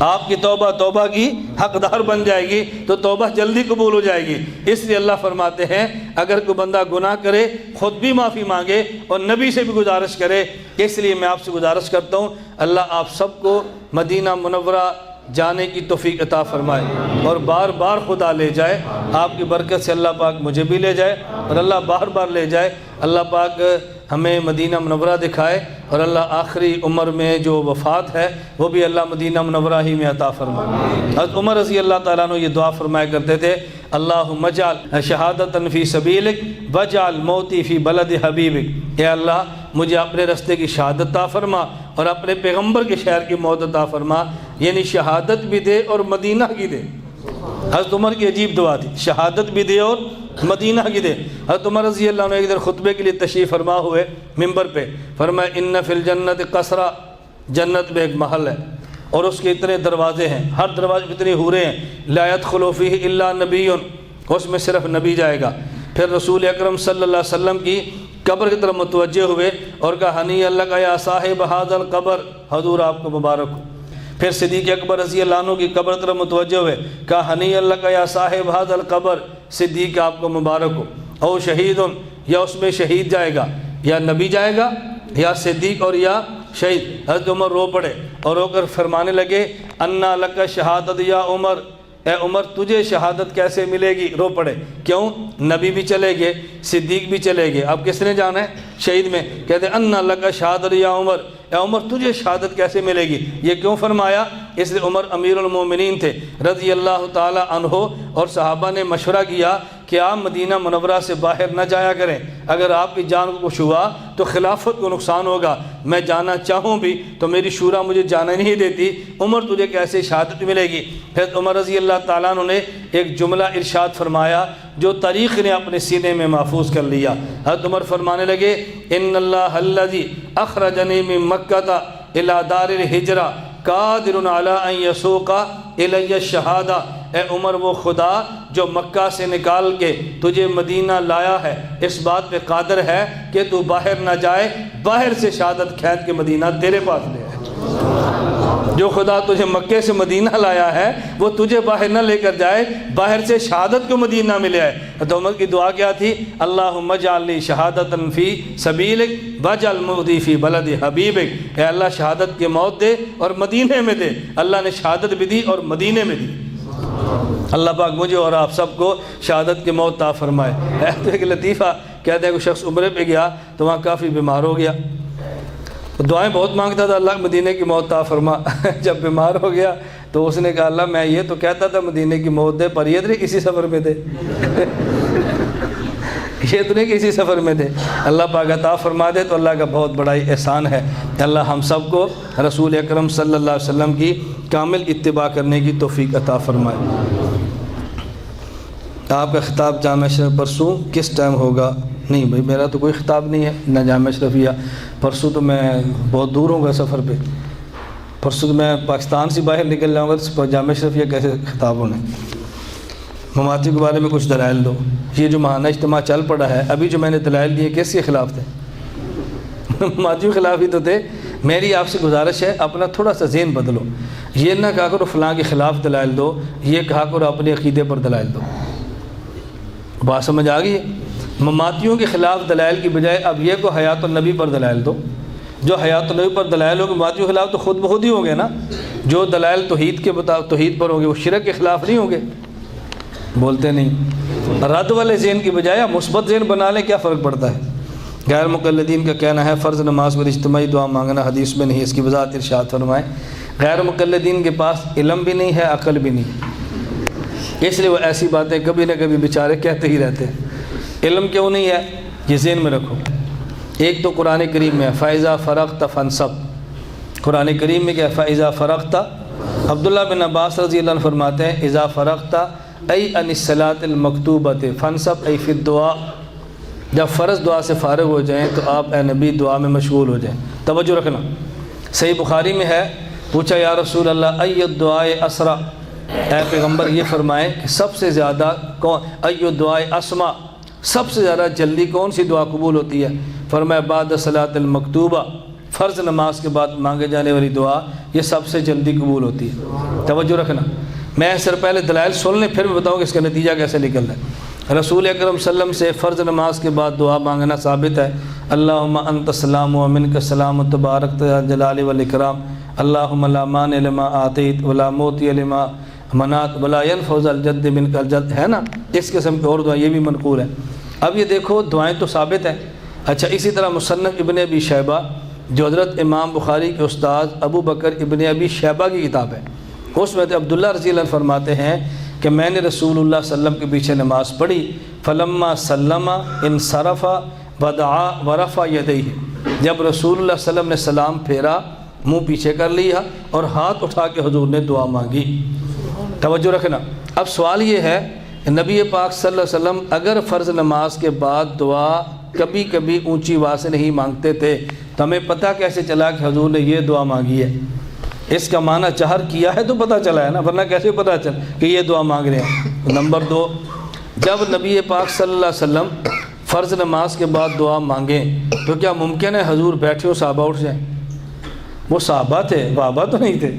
آپ کی توبہ کی حقدار بن جائے گی، تو توبہ جلدی قبول ہو جائے گی۔ اس لیے اللہ فرماتے ہیں اگر کوئی بندہ گناہ کرے خود بھی معافی مانگے اور نبی سے بھی گزارش کرے۔ اس لیے میں آپ سے گزارش کرتا ہوں اللہ آپ سب کو مدینہ منورہ جانے کی توفیق عطا فرمائے اور بار بار خدا لے جائے، آپ کی برکت سے اللہ پاک مجھے بھی لے جائے اور اللہ بار بار لے جائے، اللہ پاک ہمیں مدینہ منورہ دکھائے اور اللہ آخری عمر میں جو وفات ہے وہ بھی اللہ مدینہ منورہ ہی میں عطا فرمائے۔ حضرت عمر رضی اللہ تعالیٰ عنہ یہ دعا فرمایا کرتے تھے اللہم اجعل شہادۃ فی سبیلک واجعل موتی فی بلد حبیبک، اے اللہ مجھے اپنے رستے کی شہادت عطا فرما اور اپنے پیغمبر کے شہر کی موت عطا فرما، یعنی شہادت بھی دے اور مدینہ کی دے۔ حضرت عمر کی عجیب دعا تھی، شہادت بھی دے اور مدینہ کی دے۔ حضرت عمر رضی اللہ عنہ ایک دن خطبے کے لیے تشریف فرما ہوئے ممبر پہ، فرمایا ان فی الجنت قصرا، جنت میں ایک محل ہے اور اس کے اتنے دروازے ہیں، ہر دروازے پہ اتنے حوریں ہیں، لا يدخل فیہ الا نبی، اس میں صرف نبی جائے گا۔ پھر رسول اکرم صلی اللہ علیہ وسلم کی قبر کی طرف متوجہ ہوئے اور کہا ہنی اللہ کا یا صاحب ھذا القبر، حضور آپ کو مبارک ہو۔ پھر صدیق اکبر رضی اللہ عنہ کی قبر طرف متوجہ ہوئے، کہا ہنی اللہ کا یا صاحب ھذا القبر، صدیق آپ کو مبارک ہو۔ او شہید، یا اس میں شہید جائے گا، یا نبی جائے گا یا صدیق اور یا شہید۔ حضرت عمر رو پڑے اور رو کر فرمانے لگے انا لک شہادت یا عمر، اے عمر تجھے شہادت کیسے ملے گی؟ رو پڑے، کیوں؟ نبی بھی چلے گئے، صدیق بھی چلے گئے، اب کس نے جانا ہے؟ شہید میں۔ کہتے انا لک شہادت یا عمر، اے عمر تجھے شہادت کیسے ملے گی؟ یہ کیوں فرمایا؟ اس لیے عمر امیر المومنین تھے رضی اللہ تعالی عنہ، اور صحابہ نے مشورہ کیا کہ آپ مدینہ منورہ سے باہر نہ جایا کریں، اگر آپ کی جان کو کچھ ہوا تو خلافت کو نقصان ہوگا، میں جانا چاہوں بھی تو میری شورا مجھے جانا نہیں دیتی، عمر تجھے کیسے شہادت ملے گی؟ پھر عمر رضی اللہ تعالیٰ عنہ نے ایک جملہ ارشاد فرمایا جو تاریخ نے اپنے سینے میں محفوظ کر لیا۔ حضرت عمر فرمانے لگے ان اللہ الذی اخرجنی من مکہ الی دار الہجرہ قادر علی ان یسوق الی الشہادہ، اے عمر وہ خدا جو مکہ سے نکال کے تجھے مدینہ لایا ہے اس بات پہ قادر ہے کہ تو باہر نہ جائے، باہر سے شہادت کھینچ کے مدینہ تیرے پاس لے آئے۔ جو خدا تجھے مکے سے مدینہ لایا ہے وہ تجھے باہر نہ لے کر جائے، باہر سے شہادت کو مدینہ میں لے آئے۔ حضرت عمر کی دعا کیا تھی؟ اللہم اجعل لی شہادۃ فی سبیلک واجعل موتی فی بلد حبیبک، اے اللہ شہادت کی موت دے اور مدینے میں دے۔ اللہ نے شہادت بھی دی اور مدینے میں دی۔ اللہ پاک مجھے اور آپ سب کو شہادت کی موت عطا فرمائے۔ تو ایک لطیفہ کہتے ہیں کہ شخص عمرے پہ گیا تو وہاں کافی بیمار ہو گیا، دعائیں بہت مانگتا تھا اللہ مدینے کی موت عطا فرما۔ جب بیمار ہو گیا تو اس نے کہا اللہ میں یہ تو کہتا تھا مدینے کی موت دے، پر یہ تو نہیں کسی سفر میں دے، یہ تو نہیں کسی سفر میں دے، اللہ پاک عطا فرما دے تو اللہ کا بہت بڑا احسان ہے۔ اللہ ہم سب کو رسول اکرم صلی اللہ علیہ وسلم کی کامل اتباع کرنے کی توفیق عطا فرمائے۔ آپ کا خطاب جامعہ شریف پرسوں کس ٹائم ہوگا؟ نہیں بھائی میرا تو کوئی خطاب نہیں ہے، نہ جامعہ شریفیہ، پرسوں تو میں بہت دور ہوں گا سفر پہ، پرسوں تو میں پاکستان سے باہر نکل جاؤں گا تو جامعہ شریفیہ کیسے خطاب ہونے؟ مماتیوں کے بارے میں کچھ دلائل دو۔ یہ جو ماہانہ اجتماع چل پڑا ہے ابھی جو میں نے دلائل دیے کس کے خلاف تھے؟ مماتیوں کے خلاف ہی تو تھے۔ میری آپ سے گزارش ہے اپنا تھوڑا سا ذہن بدلو، یہ نہ کہا کرو فلاں کے خلاف دلائل دو، یہ کہا کرو اپنے عقیدے پر دلائل دو۔ بات سمجھ آ گئی؟ مماتیوں کے خلاف دلائل کی بجائے اب یہ کو حیات النبی پر دلائل دو۔ جو حیات النبی پر دلائل ہوگی مماتیوں کے خلاف تو خود بخود ہی ہوں گے نا۔ جو دلائل توحید کے توحید پر ہوں گے وہ شرک کے خلاف نہیں ہوں گے۔ بولتے نہیں. رد والے ذہن کی بجائے مثبت ذہن بنا لیں, کیا فرق پڑتا ہے. غیر مقلدین کا کہنا ہے فرض نماز پر اجتماعی دعا مانگنا حدیث میں نہیں, اس کی وضاحت ارشاد فرمائیں. غیر مقلدین کے پاس علم بھی نہیں ہے, عقل بھی نہیں, اس لیے وہ ایسی باتیں کبھی نہ کبھی بیچارے کہتے ہی رہتے ہیں. علم کیوں نہیں ہے یہ ذہن میں رکھو. ایک تو قرآن کریم میں فَإِذَا فَرَغْتَ فَانْصَبْ, قرآن کریم میں کیا فَإِذَا فَرَغْتَ. عبداللہ بن عباس رضی اللہ عنہ فرماتے ہیں اِذَا فَرَغْتَ ای عن الصلاۃ المکتوبۃ فانصب ای فی الدعاء, جب فرض دعا سے فارغ ہو جائیں تو آپ اے نبی دعا میں مشغول ہو جائیں. توجہ رکھنا. صحیح بخاری میں ہے, پوچھا یا رسول اللہ ای الدعاء اسرع, اے پیغمبر یہ فرمائیں کہ سب سے زیادہ ای الدعاء اسمع, سب سے زیادہ جلدی کون سی دعا قبول ہوتی ہے. فرمایا بعد الصلاۃ المکتوبہ, فرض نماز کے بعد مانگے جانے والی دعا یہ سب سے جلدی قبول ہوتی ہے. توجہ رکھنا. میں سر پہلے دلائل سن لیں پھر میں بتاؤں کہ اس کا نتیجہ کیسے نکلتا ہے. رسول اکرم صلی اللہ علیہ وسلم سے فرض نماز کے بعد دعا مانگنا ثابت ہے. اللہم انت السلام و منک السلام تبارک یا جلال والاکرام, اللہم لا مانع لما آتیت ولا معطی لما منعت ولا ينفع ذا الجد منک الجد, ہے نا. اس قسم کی اور دعائیں یہ بھی منقول ہیں. اب یہ دیکھو دعائیں تو ثابت ہیں. اچھا اسی طرح مصنف ابن ابی شیبہ جو حضرت امام بخاری کے استاد ابو بکر ابن ابی شیبہ کی کتاب ہے, اس میں عبداللہ رضی اللہ عنہ فرماتے ہیں کہ میں نے رسول اللہ صلی اللہ علیہ وسلم کے پیچھے نماز پڑھی, فلما سلم انصرف ودعا ورفع یدیہ, جب رسول اللہ صلی اللہ علیہ وسلم نے سلام پھیرا منہ پیچھے کر لیا اور ہاتھ اٹھا کے حضور نے دعا مانگی. توجہ رکھنا. اب سوال یہ ہے نبی پاک صلی اللہ علیہ وسلم اگر فرض نماز کے بعد دعا کبھی کبھی اونچی آواز سے نہیں مانگتے تھے تو ہمیں پتہ کیسے چلا کہ حضور نے یہ دعا مانگی ہے. اس کا معنی جہر کیا ہے تو پتہ چلا ہے نا, ورنہ کیسے پتہ چلا کہ یہ دعا مانگ رہے ہیں. نمبر 2, جب نبی پاک صلی اللہ علیہ وسلم فرض نماز کے بعد دعا مانگیں تو کیا ممکن ہے حضور بیٹھے ہو صحابہ اٹھ جائیں؟ وہ صحابہ تھے, بابا تو نہیں تھے.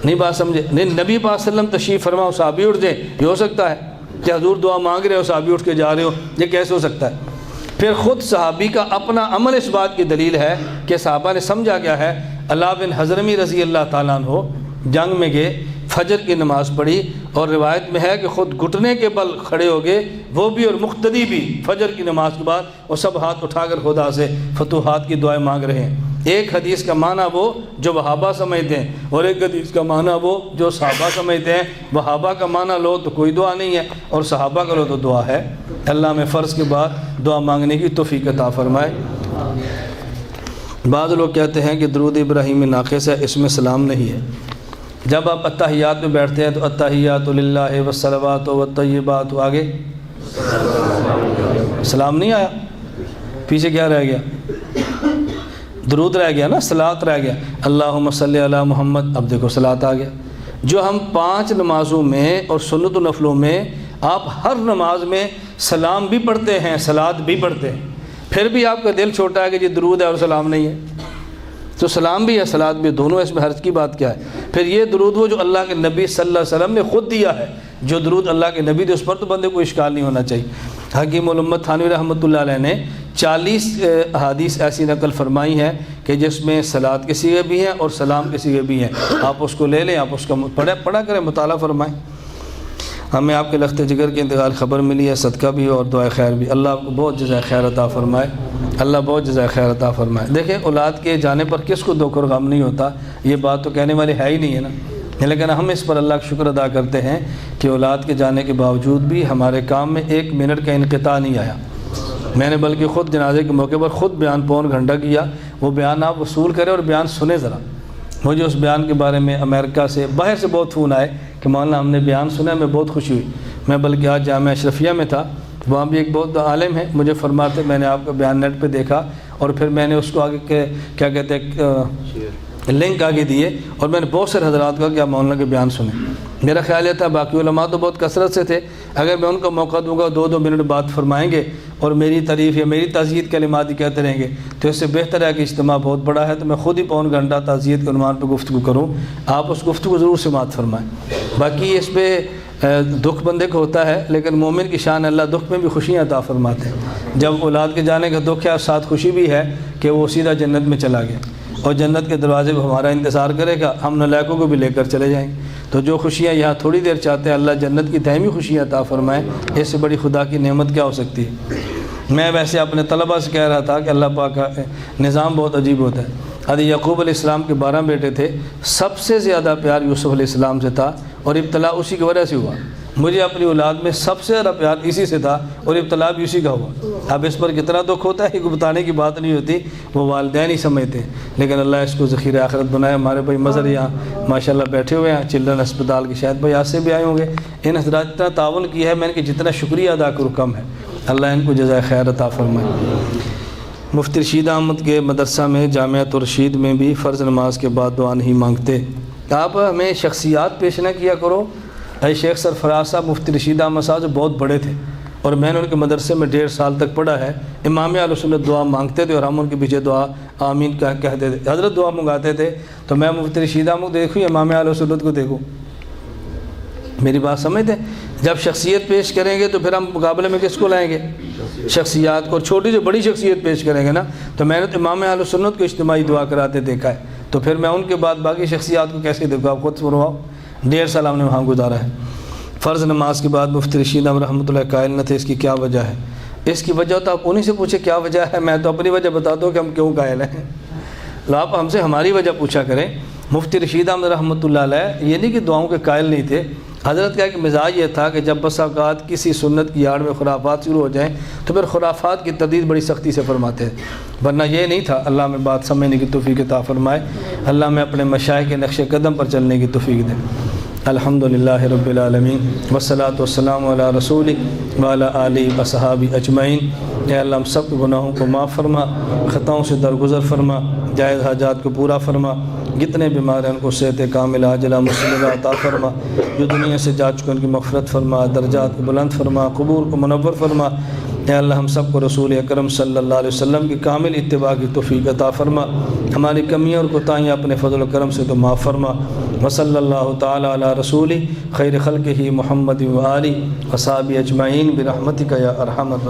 نہیں بات سمجھے. نہیں, نبی پاک صلی اللہ علیہ وسلم تشریف فرما صحابی اٹھ جائیں, یہ ہو سکتا ہے کہ حضور دعا مانگ رہے ہو صحابی اٹھ کے جا رہے ہو, یہ کیسے ہو سکتا ہے؟ پھر خود صحابی کا اپنا عمل اس بات کی دلیل ہے کہ صحابہ نے سمجھا کیا ہے. علاء بن حضرمی رضی اللہ تعالیٰ عنہ جنگ میں گئے, فجر کی نماز پڑھی اور روایت میں ہے کہ خود گھٹنے کے بل کھڑے ہو گئے, وہ بھی اور مقتدی بھی فجر کی نماز کے بعد, اور سب ہاتھ اٹھا کر خدا سے فتوحات کی دعائیں مانگ رہے ہیں. ایک حدیث کا معنی وہ جو وہابہ سمجھتے ہیں اور ایک حدیث کا معنی وہ جو صحابہ سمجھتے ہیں. وہابہ کا معنی لو تو کوئی دعا نہیں ہے اور صحابہ کا لو تو دعا ہے. اللہ میں فرض کے بعد دعا مانگنے کی توفیق عطا فرمائے. بعض لوگ کہتے ہیں کہ درود ابراہیمی ناقص ہے, اس میں سلام نہیں ہے. جب آپ اتحیات میں بیٹھتے ہیں تو اتحیات للہ والصلوات والطیبات, آگے سلام نہیں آیا, پیچھے کیا رہ گیا؟ درود رہ گیا نا, صلاۃ رہ گیا. اللہم صلی علی محمد, اب دیکھو صلاۃ آ گیا. جو ہم 5 نمازوں میں اور سنت و نفلوں میں آپ ہر نماز میں سلام بھی پڑھتے ہیں صلاۃ بھی پڑھتے ہیں, پھر بھی آپ کا دل چھوٹا ہے کہ یہ درود ہے اور سلام نہیں ہے. تو سلام بھی ہے صلاۃ بھی, دونوں اس میں حرج کی بات کیا ہے؟ پھر یہ درود وہ جو اللہ کے نبی صلی اللہ علیہ وسلم نے خود دیا ہے, جو درود اللہ کے نبی دے اس پر تو بندے کو اشکال نہیں ہونا چاہیے. حکیم الامت تھانوی رحمۃ اللہ علیہ نے 40 احادیث ایسی نقل فرمائی ہیں کہ جس میں صلاۃ کے صیغے بھی ہیں اور سلام کے صیغے بھی ہیں. آپ اس کو لے لیں, آپ اس کا پڑھا کریں, مطالعہ فرمائیں. ہمیں آپ کے لخت جگر کے انتقال خبر ملی ہے, صدقہ بھی اور دعائے خیر بھی. اللہ آپ کو بہت جزائے خیر عطا فرمائے, اللہ بہت جزائے خیر عطا فرمائے. دیکھیں اولاد کے جانے پر کس کو دکھ اور غم نہیں ہوتا, یہ بات تو کہنے والے ہے ہی نہیں ہے نا. لیکن ہم اس پر اللہ کا شکر ادا کرتے ہیں کہ اولاد کے جانے کے باوجود بھی ہمارے کام میں 1 منٹ کا انقطاع نہیں آیا. میں نے بلکہ خود جنازے کے موقع پر خود بیان پون گھنٹہ کیا. وہ بیان آپ وصول کریں اور بیان سنیں ذرا. مجھے اس بیان کے بارے میں امریکہ سے باہر سے بہت فون آئے کہ مولانا ہم نے بیان سنا, میں بہت خوشی ہوئی. میں بلکہ آج جامعہ اشرفیہ میں تھا, وہاں بھی ایک بہت عالم ہے, مجھے فرماتے میں نے آپ کا بیان نیٹ پہ دیکھا اور پھر میں نے اس کو آگے کیا کہتے ہیں لنک آگے دیے اور میں نے بہت سے حضرات کا کہ آپ مولانا کے بیان سنیں. میرا خیال یہ تھا باقی علماء تو بہت کثرت سے تھے, اگر میں ان کو موقع دوں گا 2-2 منٹ بات فرمائیں گے اور میری تعریف یا میری تعزیت کلمات ہی کہتے رہیں گے تو اس سے بہتر ہے کہ اجتماع بہت بڑا ہے تو میں خود ہی پون گھنٹہ تعزیت کے عنوان پہ گفتگو کروں. آپ اس گفتگو ضرور سماعت فرمائیں. باقی اس پہ دکھ بندے کو ہوتا ہے, لیکن مومن کی شان اللہ دکھ میں بھی خوشیاں عطا فرماتے ہیں. جب اولاد کے جانے کا دکھ ہے اور ساتھ خوشی بھی ہے کہ وہ سیدھا جنت میں چلا گیا. اور جنت کے دروازے پہ ہمارا انتظار کرے گا، ہم نالائقوں کو بھی لے کر چلے جائیں گے۔ تو جو خوشیاں یہاں تھوڑی دیر چاہتے ہیں، اللہ جنت کی دائمی خوشیاں عطا فرمائے، اس سے بڑی خدا کی نعمت کیا ہو سکتی ہے۔ میں ویسے اپنے طلباء سے کہہ رہا تھا کہ اللہ پاک کا نظام بہت عجیب ہوتا ہے۔ حضرت یعقوب علیہ السلام کے 12 بیٹے تھے، سب سے زیادہ پیار یوسف علیہ السلام سے تھا اور ابتلا اسی کی وجہ سے ہوا۔ مجھے اپنی اولاد میں سب سے زیادہ پیار اسی سے تھا اور ابتلا بھی اسی کا ہوا۔ اب اس پر کتنا دکھ ہوتا ہے کہ بتانے کی بات نہیں ہوتی، وہ والدین ہی سمجھتے ہیں، لیکن اللہ اس کو ذخیرہ آخرت بنائے۔ ہمارے بھائی مظہر یہاں ماشاءاللہ بیٹھے ہوئے ہیں چلڈرن ہسپتال کے، شاید بھائی آج سے بھی آئے ہوں گے۔ ان حضرات اتنا تعاون کیا ہے، میں ان کے جتنا شکریہ ادا کروں کم ہے۔ اللہ ان کو جزائے خیر عطا فرمائے۔ مفتی رشید احمد کے مدرسہ میں جامعۃ الرشید میں بھی فرض نماز کے بعد دعا نہیں مانگتے۔ آپ ہمیں شخصیات پیش نہ کیا کرو۔ شیخ سرفراز صاحب مفتی رشید احمد صاحب جو بہت بڑے تھے اور میں نے ان کے مدرسے میں 1.5 سال تک پڑھا ہے، امام اہل سنت دعا مانگتے تھے اور ہم ان کے پیچھے دعا آمین کہتے تھے۔ حضرت دعا منگاتے تھے تو میں مفتی رشید احمد دیکھوں، امام اہل سنت کو دیکھوں۔ میری بات سمجھتے ہیں؟ جب شخصیت پیش کریں گے تو پھر ہم مقابلے میں کس کو لائیں گے؟ شخصیات کو۔ اور چھوٹی سے بڑی شخصیت پیش کریں گے نا، تو میں نے تو امام اہل سنت کو اجتماعی دعا کراتے دیکھا ہے، تو پھر میں ان کے بعد باقی شخصیات کو کیسے دیکھوں؟ آپ خود فرماؤ۔ 1.5 سال ہم نے وہاں گزارا ہے۔ فرض نماز کے بعد مفتی رشید احمد رحمۃ اللہ قائل نہ تھے، اس کی کیا وجہ ہے؟ اس کی وجہ تو آپ انہی سے پوچھیں کیا وجہ ہے، میں تو اپنی وجہ بتا دوں کہ ہم کیوں قائل ہیں۔ آپ ہم سے ہماری وجہ پوچھا کریں۔ مفتی رشید احمد رحمۃ اللہ علیہ یہ نہیں کہ دعاؤں کے قائل نہیں تھے، حضرت کا ایک مزاج یہ تھا کہ جب بس اوقات کسی سنت کی آڑ میں خرافات شروع ہو جائیں تو پھر خرافات کی تردید بڑی سختی سے فرماتے ہیں، ورنہ یہ نہیں تھا۔ اللہ میں بات سمجھنے کی توفیق عطا فرمائے، اللہ میں اپنے مشائخ کے نقش قدم پر چلنے کی توفیق دے۔ الحمدللہ رب العالمین والصلاۃ والسلام علی رسول وعلی آلہ وصحابہ اجمعین۔ اے اللہ ہم سب کے گناہوں کو معاف فرما، خطاؤں سے درگزر فرما، جائز حاجات کو پورا فرما، جتنے بیمار ہیں ان کو صحت کامل عاجلہ مسلمہ عطا فرما، جو دنیا سے جا چکے ان کی مغفرت فرما، درجات کو بلند فرما، قبور کو منور فرما۔ اے اللہ ہم سب کو رسول اکرم صلی اللہ علیہ وسلم کی کامل اتباع کی توفیق عطا فرما، ہماری کمیاں اور کوتاہیاں اپنے فضل و کرم سے تو معاف فرما۔ وصلی اللہ تعالی علی رسول خیر خلقہ محمد و آلہ وصحبہ اجمعین برحمتک یا ارحم الراحمین۔